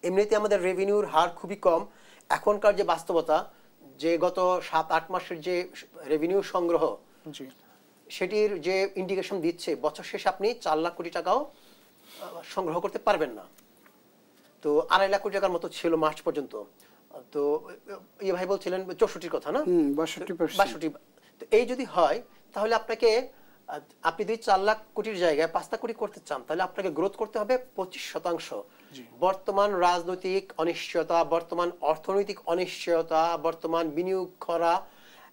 এমনিতে আমাদের রেভিনিউর হার খুবই কম। এখনকার যে বাস্তবতা, যে গত 7-8 মাসের যে রেভিনিউ সংগ্রহ, সেটির যে ইন্ডিকেশন দিচ্ছে বছর শেষে আপনি 4 লাখ কোটি টাকাও সংগ্রহ করতে পারবেন না। তো 2.5 লাখ কোটি টাকার মতো ছিল মার্চ পর্যন্ত। তো ইয়ে ভাই বলছিলেন 64-র কথা না, 62। তো এই যদি হয় তাহলে আপনি যদি 4 লাখ কোটির জায়গায় 5 লাখ কোটি করতে চান, তাহলে আপনাকে গ্রোথ করতে হবে 25%। বর্তমান রাজনৈতিক অনিশ্চয়তা, বর্তমান অর্থনৈতিক অনিশ্চয়তা, বর্তমান বিনিয়োগ করা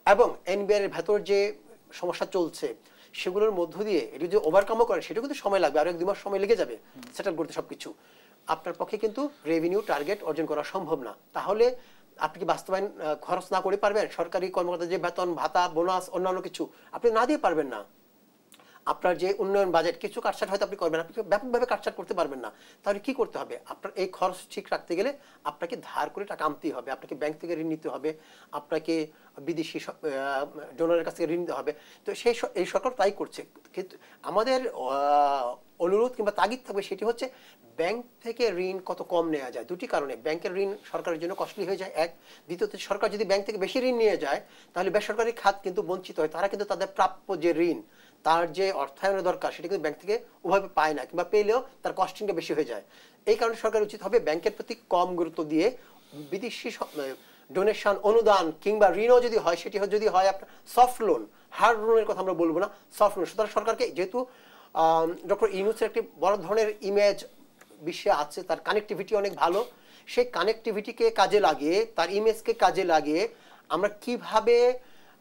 এবং এনবিআর এর ভেতর যে সমস্যা চলছে, সেগুলোর মধ্য দিয়ে এটি যদি ওভারকামও করেন, সেটা কিন্তু সময় লাগবে, আরো 1-2 মাস সময় লেগে যাবে সেটেল করতে সবকিছু। আপনার পক্ষে কিন্তু রেভিনিউ টার্গেট অর্জন করা সম্ভব না। তাহলে আপনি কি বাস্তবায়ন খরচ না করে পারবেন? সরকারি কর্মকর্তাদের যে বেতন ভাতা, বোনাস, অন্যান্য কিছু আপনি না দিয়ে পারবেন না। আপনার যে উন্নয়ন বাজেট, কিছু কাটছাট হয়তো আপনি করবেন, আপনি ব্যাপকভাবে কাটছাট করতে পারবেন না। তাহলে কি করতে হবে? আপনার এই খরচ ঠিক রাখতে গেলে আপনাকে ধার করে টাকা আনতেই হবে, আপনাকে ব্যাংক থেকে ঋণ নিতে হবে, আপনাকে বিদেশি ডোনারের কাছ থেকে ঋণ নিতে হবে। তো এই সরকার তাই করছে। কিন্তু আমাদের অনুরোধ কিংবা তাগিদ থাকবে সেটি হচ্ছে ব্যাংক থেকে ঋণ কত কম নেওয়া যায়। দুটি কারণে ব্যাংকের ঋণ সরকারের জন্য কস্টলি হয়ে যায়, এক। দ্বিতীয়ত সরকার যদি ব্যাংক থেকে বেশি ঋণ নিয়ে যায়, তাহলে বেসরকারি খাত কিন্তু বঞ্চিত হয়। তারা কিন্তু তাদের প্রাপ্য যে ঋণ, তার যে অর্থায়নের দরকার, সেটা কিন্তু ব্যাংক থেকে ওভাবে পায় না, কিংবা পেলেও তার কস্টিংটা বেশি হয়ে যায়। এই কারণে সরকার উচিত হবে ব্যাংকের প্রতি কম গুরুত্ব দিয়ে বিদেশি ডোনেশন, অনুদান কিংবা ঋণও যদি হয়, সেটি যদি হয় আপনার সফট লোন, হার্ড লোনের কথা আমরা বলবো না, সফট লোন। সুতরাং সরকারকে, যেহেতু ডক্টর ইউনূসের একটি বড় ধরনের ইমেজ বিশ্বে আছে, তার কানেক্টিভিটি অনেক ভালো, সেই কানেক্টিভিটিকে কাজে লাগিয়ে, তার ইমেজকে কাজে লাগিয়ে আমরা কিভাবে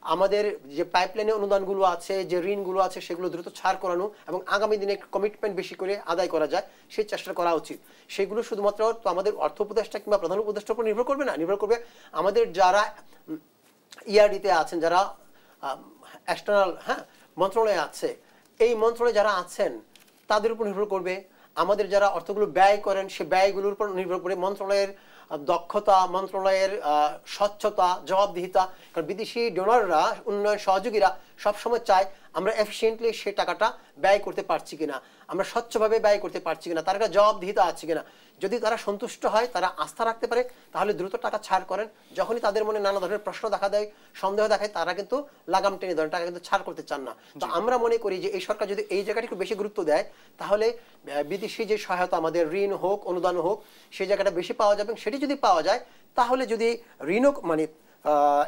আমাদের যে পাইপলাইনে অনুদানগুলো আছে, যে ঋণগুলো আছে, সেগুলো দ্রুত ছাড় করানো এবং আগামী দিনে কমিটমেন্ট বেশি করে আদায় করা যায় সেই চেষ্টা করা উচিত। সেগুলো শুধুমাত্র তো আমাদের অর্থ উপদেষ্টা কিংবা প্রধান উপদেষ্টার উপর নির্ভর করবে না, নির্ভর করবে আমাদের যারা ইআরডিতে আছেন, যারা এক্সটার্নাল মন্ত্রণালয়ে আছে, এই মন্ত্রণালয়ে যারা আছেন তাদের উপর নির্ভর করবে। আমাদের যারা অর্থগুলো ব্যয় করেন সে ব্যয়গুলোর উপর নির্ভর করে মন্ত্রণালয়ের দক্ষতা, মন্ত্রণালয়ের স্বচ্ছতা, জবাবদিহিতা। কারণ বিদেশি ডোনাররা, উন্নয়ন সহযোগীরা সবসময় চায় আমরা এফিসিয়েন্টলি সে টাকাটা ব্যয় করতে পারছি কিনা, আমরা স্বচ্ছভাবে ব্যয় করতে পারছি কিনা, তার একটা জবাবদিহিতা আছে কিনা। যদি তারা সন্তুষ্ট হয়, তারা আস্থা রাখতে পারে, তাহলে দ্রুত টাকা ছাড় করেন। যখনই তাদের মনে নানা ধরনের প্রশ্ন দেখা দেয়, সন্দেহ দেখায়, তারা কিন্তু লাগাম টেনে ধরেন, টাকা কিন্তু ছাড় করতে চান না। তো আমরা মনে করি যে এই সরকার যদি এই জায়গাটা একটু বেশি গুরুত্ব দেয়, তাহলে বিদেশি যে সহায়তা, আমাদের ঋণ হোক, অনুদান হোক, সেই জায়গাটা বেশি পাওয়া যাবে। সেটি যদি পাওয়া যায়, তাহলে যদি ঋণও মানে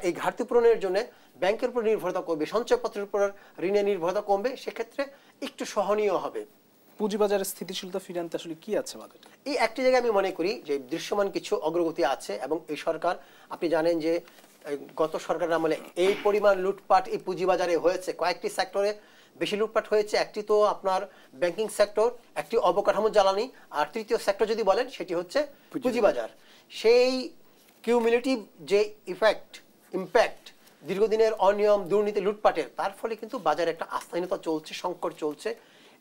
এই ঘাটতি পূরণের জন্য ব্যাংকের উপর নির্ভরতা কমবে, সঞ্চয়পত্রের উপর ঋণের নির্ভরতা কমবে, সেক্ষেত্রে একটু সহনীয় হবে। পুঁজিবাজারের স্থিতিশীলতা ফিরিয়ে আনতে আসলে কি আছে বাজেটে? এই একটি জায়গায় আমি মনে করি যে দৃশ্যমান কিছু অগ্রগতি আছে এবং এই সরকার, আপনি জানেন যে গত সরকারের আমলে এই পরিমাণ লুটপাট এই পুঁজিবাজারে হয়েছে, কয়েকটি সেক্টরে বেশি লুটপাট হয়েছে। একটি তো আপনার ব্যাংকিং সেক্টর, একটি অবকাঠামো জ্বালানি, আর তৃতীয় সেক্টর যদি বলেন সেটি হচ্ছে পুঁজিবাজার। সেই কিউমুলেটিভ যে ইম্প্যাক্ট দীর্ঘদিনের অনিয়ম, দুর্নীতি, লুটপাটের, তার ফলে কিন্তু বাজারে একটা আস্থাহীনতা চলছে, সংকট চলছে।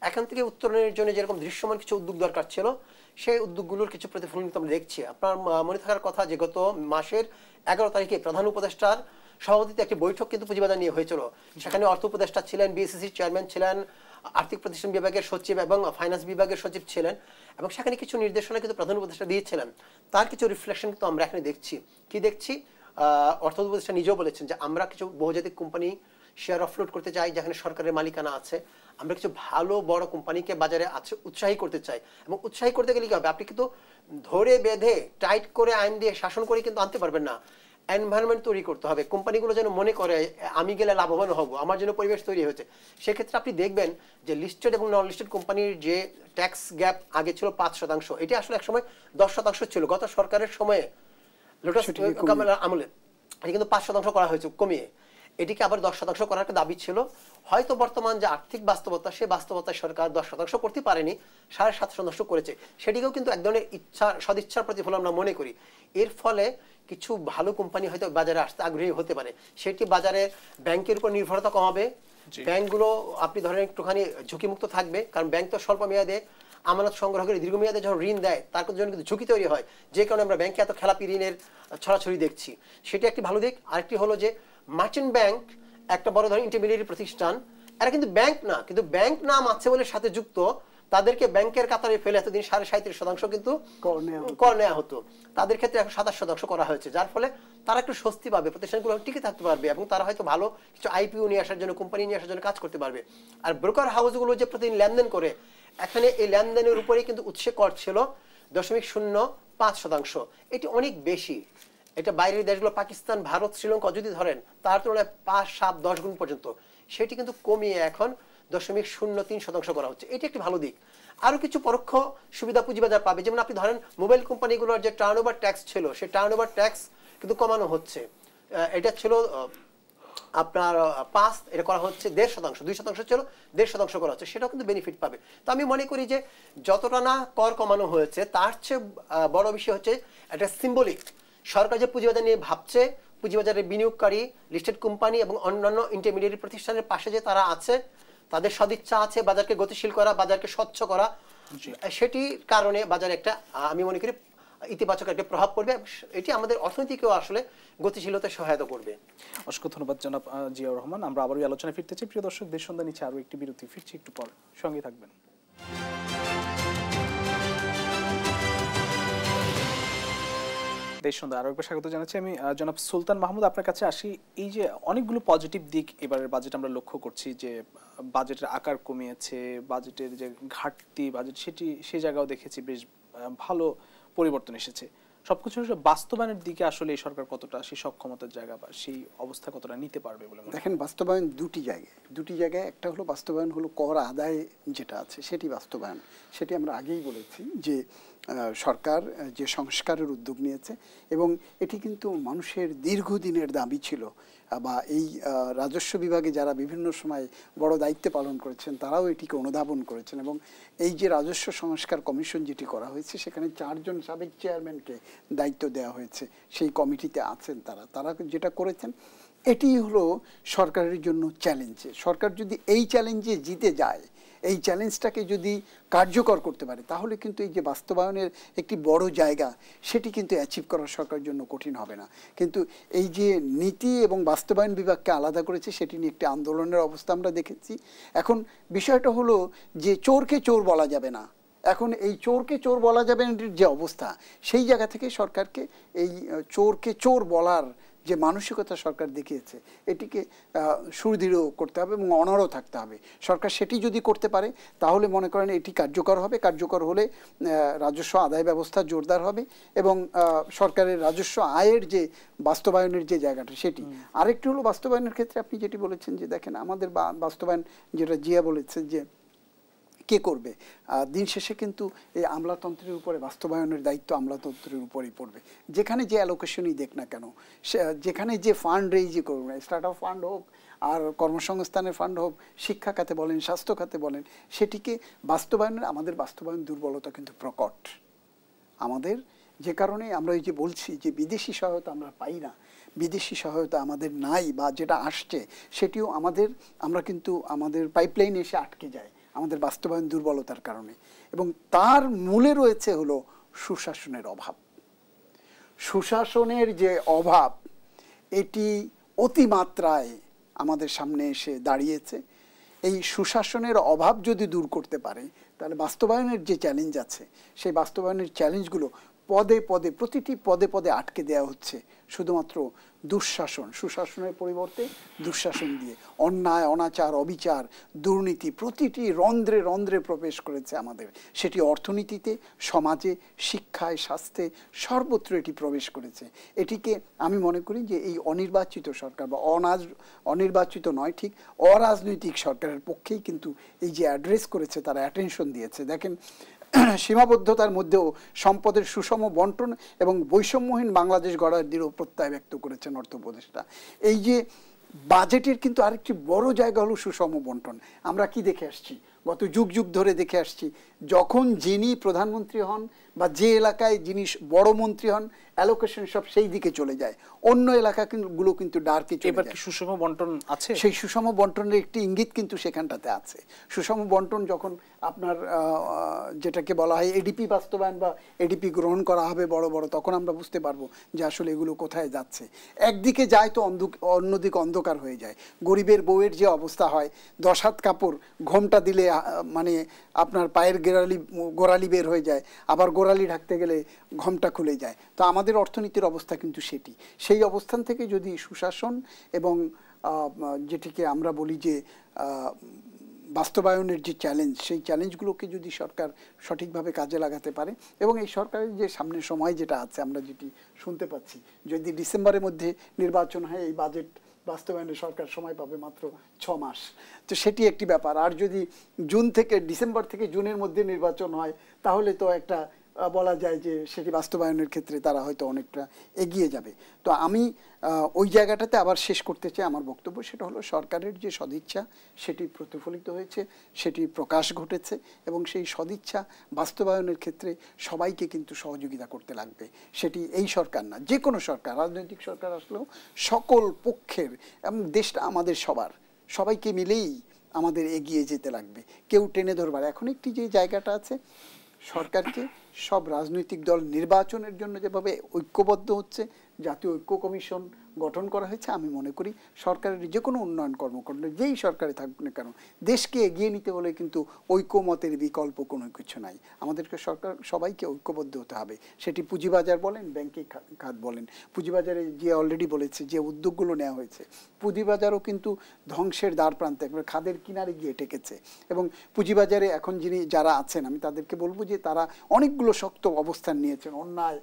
এখান থেকে উত্তরণের জন্য যেরকম দৃশ্যমান কিছু উদ্যোগ দরকার ছিল, সেই উদ্যোগগুলোর কিছু প্রতিফলন আমরা দেখছি। আপনার মনে থাকার কথা যে গত মাসের 11 তারিখে প্রধান উপদেষ্টার সভাপতিত্বে একটি বৈঠক কিন্তু পুঁজিবাজার নিয়ে হয়েছিল। সেখানে অর্থ উপদেষ্টা ছিলেন, বিএসসিসির চেয়ারম্যান ছিলেন, আর্থিক প্রতিষ্ঠান বিভাগের সচিব এবং ফাইন্যান্স বিভাগের সচিব ছিলেন, এবং সেখানে কিছু নির্দেশনা কিন্তু প্রধান উপদেষ্টা দিয়েছিলেন। তার কিছু রিফ্লেকশন কিন্তু আমরা এখানে দেখছি। কি দেখছি? অর্থ উপদেষ্টা নিজেও বলেছেন যে আমরা কিছু বহুজাতিক কোম্পানি শেয়ার অফলোড করতে চাই যেখানে সরকারের মালিকানা আছে। আমরা কিছু ভালো বড় কোম্পানিকে বাজারে আছে উৎসাহী করতে চাই, এবং উৎসাহী করতে গেলে কি হবে? আপনি কিন্তু ধরে বেঁধে টাইট করে আইন দিয়ে শাসন করে কিন্তু আনতে পারবেন না। এনভায়রনমেন্ট তৈরি করতে হবে, কোম্পানিগুলো যেন মনে করে আমি গেলে লাভবান হব, আমার জন্য পরিবেশ তৈরি হয়েছে। সেক্ষেত্রে আপনি দেখবেন যে লিস্টেড এবং নন লিস্টেড কোম্পানির যে ট্যাক্স গ্যাপ আগে ছিল 5%, এটি আসলে একসময় 10% ছিল। গত সরকারের সময়ে লোটাস আমলে এটি কিন্তু 5% করা হয়েছে, কমিয়ে এটিকে আবার 10% করার একটা দাবি ছিল। হয়তো বর্তমান যে আর্থিক বাস্তবতা, সেই বাস্তবতায় সরকার 10% করতে পারেনি, 7.5% করেছে। সেটিকেও কিন্তু এক ধরনের সদিচ্ছার প্রতিফলন আমরা মনে করি। এর ফলে কিছু ভালো কোম্পানি হয়তো বাজারে আসতে আগ্রহী হতে পারে। সেটি বাজারে ব্যাংকের উপর নির্ভরতা কমাবে। ব্যাংকগুলো আপনি ধরেন একটুখানি ঝুঁকিমুক্ত থাকবে, কারণ ব্যাংক তো স্বল্প মেয়াদে আমানত সংগ্রহ করে দীর্ঘমেয়াদে যখন ঋণ দেয়, তার জন্য কিন্তু ঝুঁকি তৈরি হয়, যে কারণে আমরা ব্যাংকে এত খেলাপি ঋণের ছড়াছড়ি দেখছি। সেটি একটি ভালো দিক। আরেকটি হলো যে মার্চেন্ট ব্যাংক একটা বড় ধরনের ইন্টারমিডিয়েট প্রতিষ্ঠান, এরা কিন্তু ব্যাংক না, কিন্তু ব্যাংক নাম আছে বলে সাথে যুক্ত, তাদেরকে ব্যাংকের কাতারে ফেলে এতদিন 37.5% কিন্তু কর নেওয়া হতো, তাদের ক্ষেত্রে এখন 27% করা হয়েছে, যার ফলে তারা একটু স্বস্তি পাবে, প্রতিষ্ঠানগুলো টিকে থাকতে পারবে, এবং তারা হয়তো ভালো কিছু আইপিও নিয়ে আসার জন্য, কোম্পানি নিয়ে আসার জন্য কাজ করতে পারবে। আর ব্রোকার হাউসগুলো যে প্রতিদিন লেনদেন করে, এখানে এই লেনদেনের উপরেই কিন্তু উৎসে কর ছিল 0.05%। এটি অনেক বেশি। এটা বাইরের দেশগুলো, পাকিস্তান, ভারত, শ্রীলঙ্কা যদি ধরেন, তার তুলনায় 5, 7, 10 গুণ পর্যন্ত, সেটি কিন্তু কমিয়ে এখন 0.03% করা হচ্ছে। এটি একটি ভালো দিক। আরো কিছু পরোক্ষ সুবিধা পুঁজিবাজার পাবে, যেমন আপনি ধরেন মোবাইল কোম্পানিগুলোর যে টার্নওভার ট্যাক্স ছিল, সেই টার্নওভার ট্যাক্স কিন্তু কমানো হচ্ছে। এটা ছিল আপনার 5, এটা করা হচ্ছে 1.5%, 2% ছিল 1.5% করা হচ্ছে, সেটাও কিন্তু বেনিফিট পাবে। তো আমি মনে করি যে যতটা না কর কমানো হয়েছে, তার চেয়ে বড় বিষয় হচ্ছে একটা সিম্বলিক। সরকার যে পুঁজিবাজার নিয়ে ভাবছে, পুঁজিবাজারের বিনিয়োগকারী, লিস্টেড কোম্পানি এবং অন্যান্য ইন্টারমিডিয়েট প্রতিষ্ঠানের পাশে যে তারা আছে, তাদের সদিচ্ছা আছে বাজারকে গতিশীল করা, বাজারকে স্বচ্ছ করা, সেটির কারণে বাজারে একটা আমি মনে করি ইতিবাচক একটা প্রভাব পড়বে। এটি আমাদের অর্থনীতিকেও আসলে গতিশীলতায় সহায়তা করবে। অসংখ্য ধন্যবাদ জনাব জিয়াউর রহমান। আমরা আবারও আলোচনায় ফিরতে চাই। প্রিয় দর্শক, দেশ সন্ধ্যা নিচ্ছে আরও একটি বিরতি, ফিরছি একটু পর, সঙ্গে থাকবেন। দেশ সন্ধ্যা আরো একবার স্বাগত জানাচ্ছি। আমি জনাব সুলতান মাহমুদ, আপনার কাছে আসি। এই যে অনেকগুলো পজিটিভ দিক এবারের বাজেট আমরা লক্ষ্য করছি, যে বাজেটের আকার কমিয়েছে, বাজেটের যে ঘাটতি বাজেট সেটি সেই জায়গাও দেখেছি বেশ ভালো পরিবর্তন এসেছে। সবকিছু বাস্তবায়নের দিকে আসলে এই সরকার কতটা সেই সক্ষমতার জায়গা বা সেই অবস্থা কতটা নিতে পারবে বলে মনে হয়? দেখেন, বাস্তবায়ন দুটি জায়গায়। একটা হলো বাস্তবায়ন হলো কর আদায় যেটা আছে সেটি বাস্তবায়ন। সেটি আমরা আগেই বলেছি যে সরকার যে সংস্কারের উদ্যোগ নিয়েছে, এবং এটি কিন্তু মানুষের দীর্ঘদিনের দাবি ছিল। বা এই রাজস্ব বিভাগে যারা বিভিন্ন সময় বড় দায়িত্ব পালন করেছেন তারাও এটিকে অনুধাবন করেছেন। এবং এই যে রাজস্ব সংস্কার কমিশন যেটি করা হয়েছে সেখানে 4 জন সাবেক চেয়ারম্যানকে দায়িত্ব দেওয়া হয়েছে, সেই কমিটিতে আছেন তারা যেটা করেছেন এটি হলো সরকারের জন্য চ্যালেঞ্জ। সরকার যদি এই চ্যালেঞ্জে জিতে যায়, এই চ্যালেঞ্জটাকে যদি কার্যকর করতে পারে, তাহলে কিন্তু এই যে বাস্তবায়নের একটি বড় জায়গা সেটি কিন্তু অ্যাচিভ করা সরকারের জন্য কঠিন হবে না। কিন্তু এই যে নীতি এবং বাস্তবায়ন বিভাগকে আলাদা করেছে সেটি নিয়ে একটি আন্দোলনের অবস্থা আমরা দেখেছি। এখন বিষয়টা হলো যে চোরকে চোর বলা যাবে না, এখন এই চোরকে চোর বলা যাবে না যে অবস্থা, সেই জায়গা থেকে সরকারকে এই চোরকে চোর বলার যে মানসিকতা সরকার দেখিয়েছে এটিকে সুদৃঢ় করতে হবে এবং অনড় থাকতে হবে। সরকার সেটি যদি করতে পারে তাহলে মনে করেন এটি কার্যকর হবে। কার্যকর হলে রাজস্ব আদায় ব্যবস্থা জোরদার হবে এবং সরকারের রাজস্ব আয়ের যে বাস্তবায়নের যে জায়গাটা সেটি। আরেকটি হলো বাস্তবায়নের ক্ষেত্রে আপনি যেটি বলেছেন যে দেখেন আমাদের বাস্তবায়ন যেটা জিয়া বলেছে যে কে করবে, দিন শেষে কিন্তু এই আমলাতন্ত্রের উপরে বাস্তবায়নের দায়িত্ব আমলাতন্ত্রের উপরেই পড়বে। যেখানে যে অ্যালোকেশনই দেখ না কেন, যেখানে যে ফান্ড রেইজই করুন, স্টার্ট আপ ফান্ড হোক আর কর্মসংস্থানের ফান্ড হোক, শিক্ষা খাতে বলেন, স্বাস্থ্য খাতে বলেন, সেটিকে বাস্তবায়নের আমাদের বাস্তবায়ন দুর্বলতা কিন্তু প্রকট আমাদের। যে কারণে আমরা এই যে বলছি যে বিদেশি সহায়তা আমরা পাই না, বিদেশি সহায়তা আমাদের নাই বা যেটা আসছে সেটিও আমরা কিন্তু আমাদের পাইপলাইনে এসে আটকে যায় আমাদের বাস্তবায়ন দুর্বলতার কারণে। এবং তার মূলে রয়েছে হলো সুশাসনের অভাব। সুশাসনের যে অভাব এটি অতিমাত্রায় আমাদের সামনে এসে দাঁড়িয়েছে। এই সুশাসনের অভাব যদি দূর করতে পারে তাহলে বাস্তবায়নের যে চ্যালেঞ্জ আছে সেই বাস্তবায়নের চ্যালেঞ্জগুলো পদে পদে প্রতিটি পদে পদে আটকে দেওয়া হচ্ছে শুধুমাত্র দুঃশাসন, সুশাসনের পরিবর্তে দুঃশাসন দিয়ে। অন্যায়, অনাচার, অবিচার, দুর্নীতি প্রতিটি রন্ধ্রে রন্ধ্রে প্রবেশ করেছে আমাদের। সেটি অর্থনীতিতে, সমাজে, শিক্ষায়, স্বাস্থ্যে সর্বত্র এটি প্রবেশ করেছে। এটিকে আমি মনে করি যে এই অনির্বাচিত সরকার বা অনির্বাচিত নয়, ঠিক অরাজনৈতিক সরকারের পক্ষেই কিন্তু এই যে অ্যাড্রেস করেছে, তারা অ্যাটেনশন দিয়েছে। দেখেন সীমাবদ্ধতার মধ্যেও সম্পদের সুষম বন্টন এবং বৈষম্যহীন বাংলাদেশ গড়ার দৃঢ় প্রত্যয় ব্যক্ত করেছেন অর্থ উপদেষ্টা। এই যে বাজেটের কিন্তু আরেকটি বড় জায়গা হলো সুষম বন্টন। আমরা কি দেখে আসছি, গত যুগ যুগ ধরে দেখে আসছি, যখন যিনি প্রধানমন্ত্রী হন বা যে এলাকায় যিনি বড় মন্ত্রী হন অ্যালোকেশন সব সেই দিকে চলে যায়, অন্য এলাকাগুলো কিন্তু ডার্কে চলে যায়। এবার কি সুষম বন্টন আছে? সেই সুষম বন্টনের একটি ইঙ্গিত কিন্তু সেখানটাতে আছে। সুষম বন্টন যখন আপনার যেটাকে বলা হয় এডিপি বাস্তবায়ন বা এডিপি গ্রহণ করা হবে বড় বড়, তখন আমরা বুঝতে পারবো যে আসলে এগুলো কোথায় যাচ্ছে। একদিকে যায় তো অন্যদিকে অন্ধকার হয়ে যায়। গরিবের বউয়ের যে অবস্থা হয়, 10 হাত কাপড় ঘোমটা দিলে মানে আপনার পায়ের গোড়ালি বের হয়ে যায়, আবার গোড়ালি ঢাকতে গেলে ঘোমটা খুলে যায়। তো আমাদের অর্থনীতির অবস্থা কিন্তু সেটি। সেই অবস্থান থেকে যদি সুশাসন এবং যেটিকে আমরা বলি যে বাস্তবায়নের যে চ্যালেঞ্জ, সেই চ্যালেঞ্জগুলোকে যদি সরকার সঠিকভাবে কাজে লাগাতে পারে, এবং এই সরকারের যে সামনের সময় যেটা আছে আমরা যেটি শুনতে পাচ্ছি, যদি ডিসেম্বরের মধ্যে নির্বাচন হয় এই বাজেট বাস্তবায়নে সরকার সময় পাবে মাত্র 6 মাস, তো সেটি একটি ব্যাপার। আর যদি ডিসেম্বর থেকে জুনের মধ্যে নির্বাচন হয় তাহলে তো একটা বলা যায় যে সেটি বাস্তবায়নের ক্ষেত্রে তারা হয়তো অনেকটা এগিয়ে যাবে। তো আমি ওই জায়গাটাতে আবার শেষ করতে চাই আমার বক্তব্য, সেটা হলো সরকারের যে সদিচ্ছা সেটি প্রতিফলিত হয়েছে, সেটি প্রকাশ ঘটেছে, এবং সেই সদিচ্ছা বাস্তবায়নের ক্ষেত্রে সবাইকে কিন্তু সহযোগিতা করতে লাগবে। সেটি এই সরকার না, যে কোনো সরকার, রাজনৈতিক সরকার আসলেও সকল পক্ষের, এবং দেশটা আমাদের সবাইকে মিলেই আমাদের এগিয়ে যেতে লাগবে। কেউ টেনে ধরবার এখন একটি যে জায়গাটা আছে, সরকারকে সব রাজনৈতিক দল নির্বাচনের জন্য যেভাবে ঐক্যবদ্ধ হচ্ছে, জাতীয় ঐক্য কমিশন গঠন করা হয়েছে, আমি মনে করি সরকারের যে কোনো উন্নয়ন কর্মকাণ্ড যেই সরকারে থাকুক না কেন, দেশকে এগিয়ে নিতে হলে কিন্তু ঐক্যমতের বিকল্প কোনো কিছু নাই। আমাদেরকে সবাইকে ঐক্যবদ্ধ হতে হবে। সেটি পুঁজিবাজার বলেন, ব্যাংকিং খাত বলেন। পুঁজিবাজারে যে অলরেডি বলেছে যে উদ্যোগগুলো নেওয়া হয়েছে, পুঁজিবাজারও কিন্তু ধ্বংসের দ্বার প্রান্তে একবার খাদের কিনারে গিয়ে ঠেকেছে। এবং পুঁজিবাজারে এখন যারা আছেন, আমি তাদেরকে বলবো যে তারা অনেকগুলো শক্ত অবস্থান নিয়েছেন অন্যায়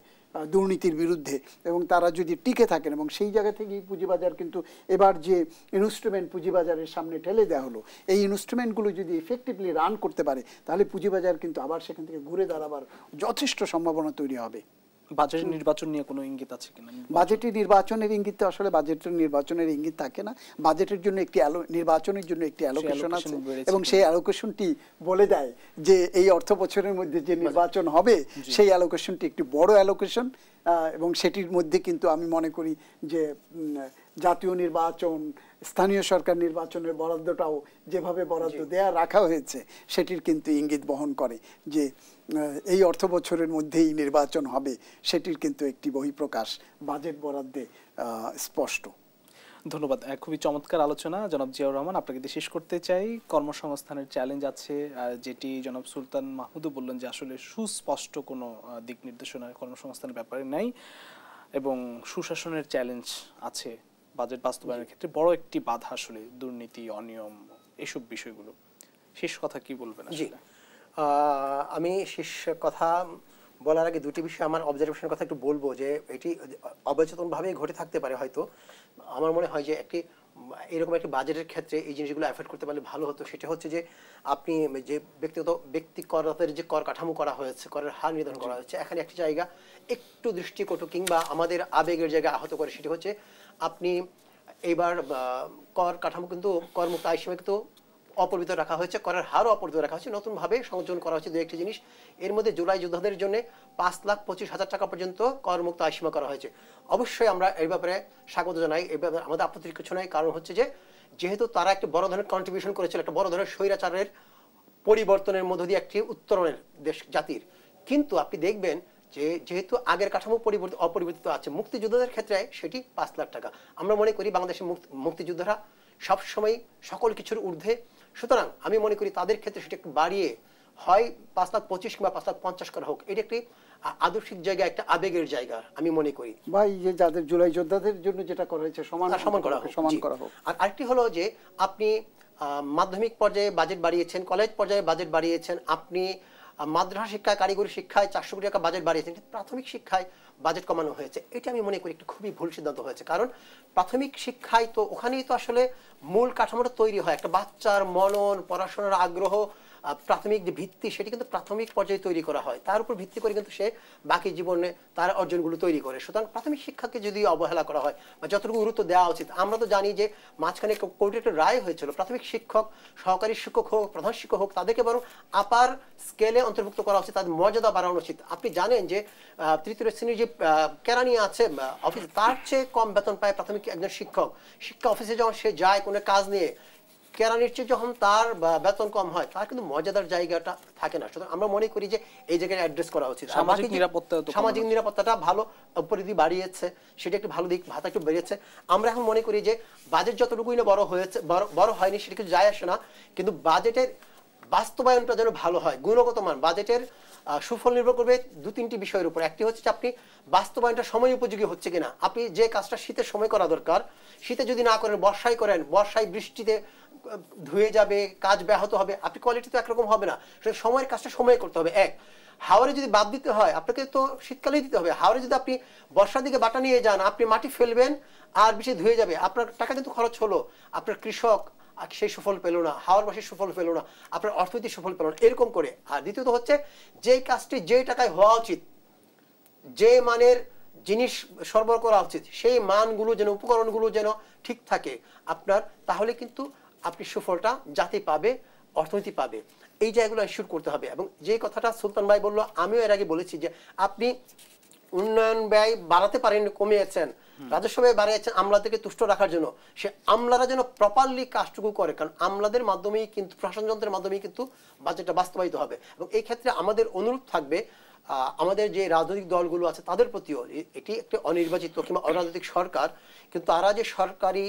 দুর্নীতির বিরুদ্ধে, এবং তারা যদি টিকে থাকেন, এবং সেই জায়গা থেকেই পুঁজিবাজার কিন্তু এবার যে ইনস্ট্রুমেন্ট পুঁজিবাজারের সামনে ঠেলে দেওয়া হলো, এই ইনস্ট্রুমেন্টগুলো যদি এফেক্টিভলি রান করতে পারে তাহলে পুঁজিবাজার কিন্তু আবার সেখান থেকে ঘুরে দাঁড়াবার যথেষ্ট সম্ভাবনা তৈরি হবে। বাজেট নির্বাচন নিয়ে কোনো ইঙ্গিত আছে কিনা? বাজেটের নির্বাচনের ইঙ্গিত তো আসলে বাজেটের নির্বাচনের ইঙ্গিত থাকে না। বাজেটের জন্য একটি নির্বাচনের জন্য একটি অ্যালোকেশন আছে এবং সেই অ্যালোকেশনটি বলে দেয় যে এই অর্থ বছরের মধ্যে যে নির্বাচন হবে সেই অ্যালোকেশনটি একটি বড় অ্যালোকেশন এবং সেটির মধ্যে কিন্তু আমি মনে করি যে জাতীয় নির্বাচন, স্থানীয় সরকার নির্বাচনের বরাদ্দটাও যেভাবে বরাদ্দ দেয়া রাখা হয়েছে সেটির কিন্তু ইঙ্গিত বহন করে যে এই অর্থ বছরের মধ্যেই নির্বাচন হবে, সেটির কিন্তু একটি বহিঃপ্রকাশ বাজেট বরাদ্দে স্পষ্ট। ধন্যবাদ, খুবই চমৎকার আলোচনা জনাব জিয়াউর রহমান। আপনাকে দিয়ে শেষ করতে চাই, কর্মসংস্থানের চ্যালেঞ্জ আছে যেটি জনাব সুলতান মাহমুদও বললেন যে আসলে সুস্পষ্ট কোনো দিক নির্দেশনা কর্মসংস্থানের ব্যাপারে নাই এবং সুশাসনের চ্যালেঞ্জ আছে বাজেট বাস্তবায়নের ক্ষেত্রে। বড় একটি বাধা আসলে দুর্নীতি, অনিয়ম, এসব বিষয়গুলো। শেষ কথা কি বলবেন? জি, আমি শেষ কথা বলার আগে দুটি বিষয় আমার অবজারভেশনের কথা একটু বলবো যে এটি অবচেতনভাবেই ঘটে থাকতে পারে হয়তো। আমার মনে হয় যে এরকম একটি বাজেটের ক্ষেত্রে এই জিনিসগুলো অ্যাফোর্ড করতে পারলে ভালো হতো। সেটা হচ্ছে যে আপনি যে ব্যক্তি করের যে কর কাঠামো করা হয়েছে, করের হার নির্ধারণ করা হয়েছে, এখানে একটি জায়গা একটু দৃষ্টিকটু কিংবা আমাদের আবেগের জায়গায় আহত করে। সেটি হচ্ছে আপনি এইবার কর কাঠামো কিন্তু করমুক্ত আয় সীমা কিন্তু অপরিবর্তিত রাখা হয়েছে, করের হারও অপরিবর্তিত রাখা হয়েছে, নতুনভাবে সংযোজন করা হয়েছে দু একটি জিনিস। এর মধ্যে জুলাই যোদ্ধাদের জন্য 5,25,000 টাকা পর্যন্ত করমুক্ত আয়সীমা করা হয়েছে। অবশ্যই আমরা এই ব্যাপারে স্বাগত জানাই, এই ব্যাপারে আমাদের আপত্তির কিছু নাই। কারণ হচ্ছে যে যেহেতু তারা একটা বড় ধরনের কন্ট্রিবিউশন করেছিল, একটা বড় ধরনের স্বৈরাচারের পরিবর্তনের মধ্য দিয়ে একটি উত্তরণের দেশ জাতির। কিন্তু আপনি দেখবেন যে যেহেতু আগের কাঠামো অপরিবর্তিত আছে, মুক্তিযোদ্ধাদের ক্ষেত্রে সেটি 5 লাখ টাকা। আমরা মনে করি বাংলাদেশের মুক্তিযোদ্ধারা সবসময় সকল কিছুর ঊর্ধ্বে, সুতরাং আমি মনে করি তাদের ক্ষেত্রে সেটা একটু বাড়িয়ে হয় 5,25,000 কিংবা 5,50,000 করা হোক। এটা একটি আদর্শিক জায়গা, একটা আবেগের জায়গা আমি মনে করি। ভাই যে যাদের জুলাই যোদ্ধাদের জন্য যেটা করা হয়েছে সমান করা হোক। আর আরেকটি হলো যে আপনি মাধ্যমিক পর্যায়ে বাজেট বাড়িয়েছেন, কলেজ পর্যায়ে বাজেট বাড়িয়েছেন, আপনি মাদ্রাসা শিক্ষায়, কারিগরি শিক্ষায় 400 কোটি টাকা বাজেট বাড়িয়েছেন, প্রাথমিক শিক্ষায় বাজেট কমানো হয়েছে। এটা আমি মনে করি একটু খুবই ভুল সিদ্ধান্ত হয়েছে। কারণ প্রাথমিক শিক্ষায় তো ওখানেই তো আসলে মূল কাঠামোটা তৈরি হয়, একটা বাচ্চার মনন, পড়াশোনার আগ্রহ, প্রাথমিক যে ভিত্তি সেটি কিন্তু প্রাথমিক পর্যায়ে তৈরি করা হয়, তার উপর ভিত্তি করে কিন্তু সে বাকি জীবনে তার অর্জনগুলো তৈরি করে। সুতরাং প্রাথমিক শিক্ষাকে যদি অবহেলা করা হয় বা যতটুকু গুরুত্ব দেওয়া উচিত, আমরা তো জানি যে মাঝখানে কোর্টের একটা রায় হয়েছিল প্রাথমিক শিক্ষক, সহকারী শিক্ষক হোক, প্রধান শিক্ষক হোক, তাদেরকে বরং আপার স্কেলে অন্তর্ভুক্ত করা উচিত, তাদের মর্যাদা বাড়ানো উচিত। আপনি জানেন যে তৃতীয় শ্রেণীর যে কেরানি আছে অফিসে, তার চেয়ে কম বেতন পায় প্রাথমিক একজন শিক্ষক। শিক্ষা অফিসে যখন সে যায় কোনো কাজ নিয়ে, কেরানির চেয়ে যখন তার বেতন কম হয়, তার কিন্তু মর্যাদার জায়গাটা থাকে না। সুতরাং আমরা মনে করি যে এই জায়গায় অ্যাড্রেস করা উচিত। সামাজিক নিরাপত্তাটা ভালো পরিধি বাড়িয়েছে, সেটা একটি ভালো দিক, ভাতা একটু বেড়েছে। আমরা এখন মনে করি যে বাজেট যতটুকুই না বড় হয়েছে, বড় হয়নি সেটা কিছু যায় আসে না, কিন্তু বাজেটের বাস্তবায়নটা যেন ভালো হয়, গুণগত মান। বাজেটের সুফল নির্ভর করবে 2-3টি বিষয়ের উপর। একটি হচ্ছে আপনি বাস্তবায়নটা সময় উপযোগী হচ্ছে কিনা। আপনি যে কাজটা শীতের সময় করা দরকার, শীতে যদি না করেন, বর্ষায় করেন, বর্ষায় বৃষ্টিতে ধুয়ে যাবে, কাজ ব্যাহত হবে, আপনি কোয়ালিটি তো একরকম হবে না। সময়ের কাজটা সময়ে করতে হবে। হাওড়ে যদি বাদ দিতে হয় আপনাকে তো শীতকালেই দিতে হবে। হাওড়ে যদি আপনি বর্ষার দিকে বাটা নিয়ে যান, আপনি মাটি ফেলবেন আর বৃষ্টি ধুয়ে যাবে, আপনার টাকা কিন্তু খরচ হলো, আপনার কৃষক সেই সুফল পেল না, হাওড়বাসীর সুফল পেল না, আপনার অর্থনৈতিক সুফল পেল না, এরকম করে। আর দ্বিতীয়ত হচ্ছে যেই কাজটি যে টাকায় হওয়া উচিত, যে মানের জিনিস সরবরাহ করা উচিত, সেই মানগুলো যেন, উপকরণগুলো যেন ঠিক থাকে আপনার, তাহলে কিন্তু আপনি সুফলটা জাতি পাবে, অর্থনীতি পাবে। এই জায়গাগুলো ইনশিওর করতে হবে। এবং যে কথাটা সুলতান ভাই বললো, আমিও এর আগে বলেছি যে আপনি উন্নয়ন ব্যয় বাড়াতে পারেন, কমিয়েছেন, রাজস্ব ব্যয় বাড়িয়েছেন আমলাদেরকে তুষ্ট রাখার জন্য। সে আমলারা যেন প্রপারলি কাজটুকু করে, কারণ আমলাদের মাধ্যমেই কিন্তু, প্রশাসন যন্ত্রের মাধ্যমেই কিন্তু বাজেটটা বাস্তবায়িত হবে। এবং এই ক্ষেত্রে আমাদের অনুরোধ থাকবে আমাদের যে রাজনৈতিক দলগুলো আছে তাদের প্রতিও, এটি একটি অনির্বাচিত কিংবা অরাজনৈতিক সরকার, কিন্তু তারা যে সরকারি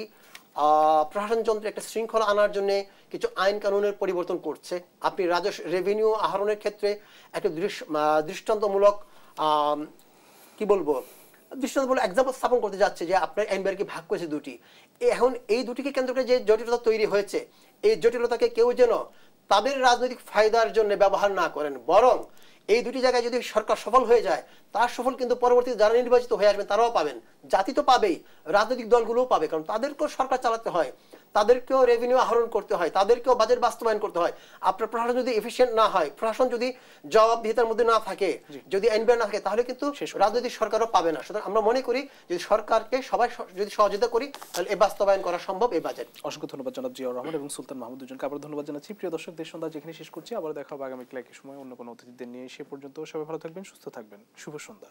প্রশাসন যন্ত্রে একটা শৃঙ্খলা আনার জন্য কিছু আইন কানুনের পরিবর্তন করছে। আপনি রেভিনিউ আহরণের ক্ষেত্রে একটা দৃষ্টান্তমূলক কি বলবো, দৃষ্টান্তমূলক এক্সাম্পল স্থাপন করতে যাচ্ছে যে আপনার এনবিআরকে ভাগ করেছে দুটি। এখন এই দুটিকে কেন্দ্র করে যে জটিলতা তৈরি হয়েছে, এই জটিলতাকে কেউ যেন তাদের রাজনৈতিক ফায়দার জন্য ব্যবহার না করেন, বরং এই দুটি জায়গায় যদি সরকার সফল হয়ে যায়, তার সফল কিন্তু পরবর্তীতে যারা নির্বাচিত হয়ে আসবেন তারাও পাবেন, জাতি তো পাবেই, রাজনৈতিক দলগুলোও পাবে, কারণ তাদেরকেও সরকার চালাতে হয়, তাদেরকেও রেভিনিউ আহরণ করতে হয়, তাদেরকেও বাজেট বাস্তবায়ন করতে হয়। আপনার প্রশাসন যদি এফিশিয়েন্ট না হয়, প্রশাসন যদি জবাবদিহিতার মধ্যে না থাকে, যদি এনবিআর না থাকে, তাহলে কিন্তু রাজনৈতিক সরকারও পাবে না। সুতরাং আমরা মনে করি যদি সরকারকে সবাই যদি সহযোগিতা করি তাহলে এই বাস্তবায়ন করা সম্ভব এই বাজেট। অসংখ্য ধন্যবাদ জনাব জিয়াউর রহমান এবং সুলতান মাহমুদ, দুজনকে আবার ধন্যবাদ জানাচ্ছি। প্রিয় দর্শক, দেশ সন্ধ্যা যেখানে শেষ করছি, আবার দেখা হবে আগামী একই সময় অন্য কোনো অতিথিদের নিয়ে। সে পর্যন্ত সবাই ভালো থাকবেন, সুস্থ থাকবেন। শুভ সন্ধ্যা।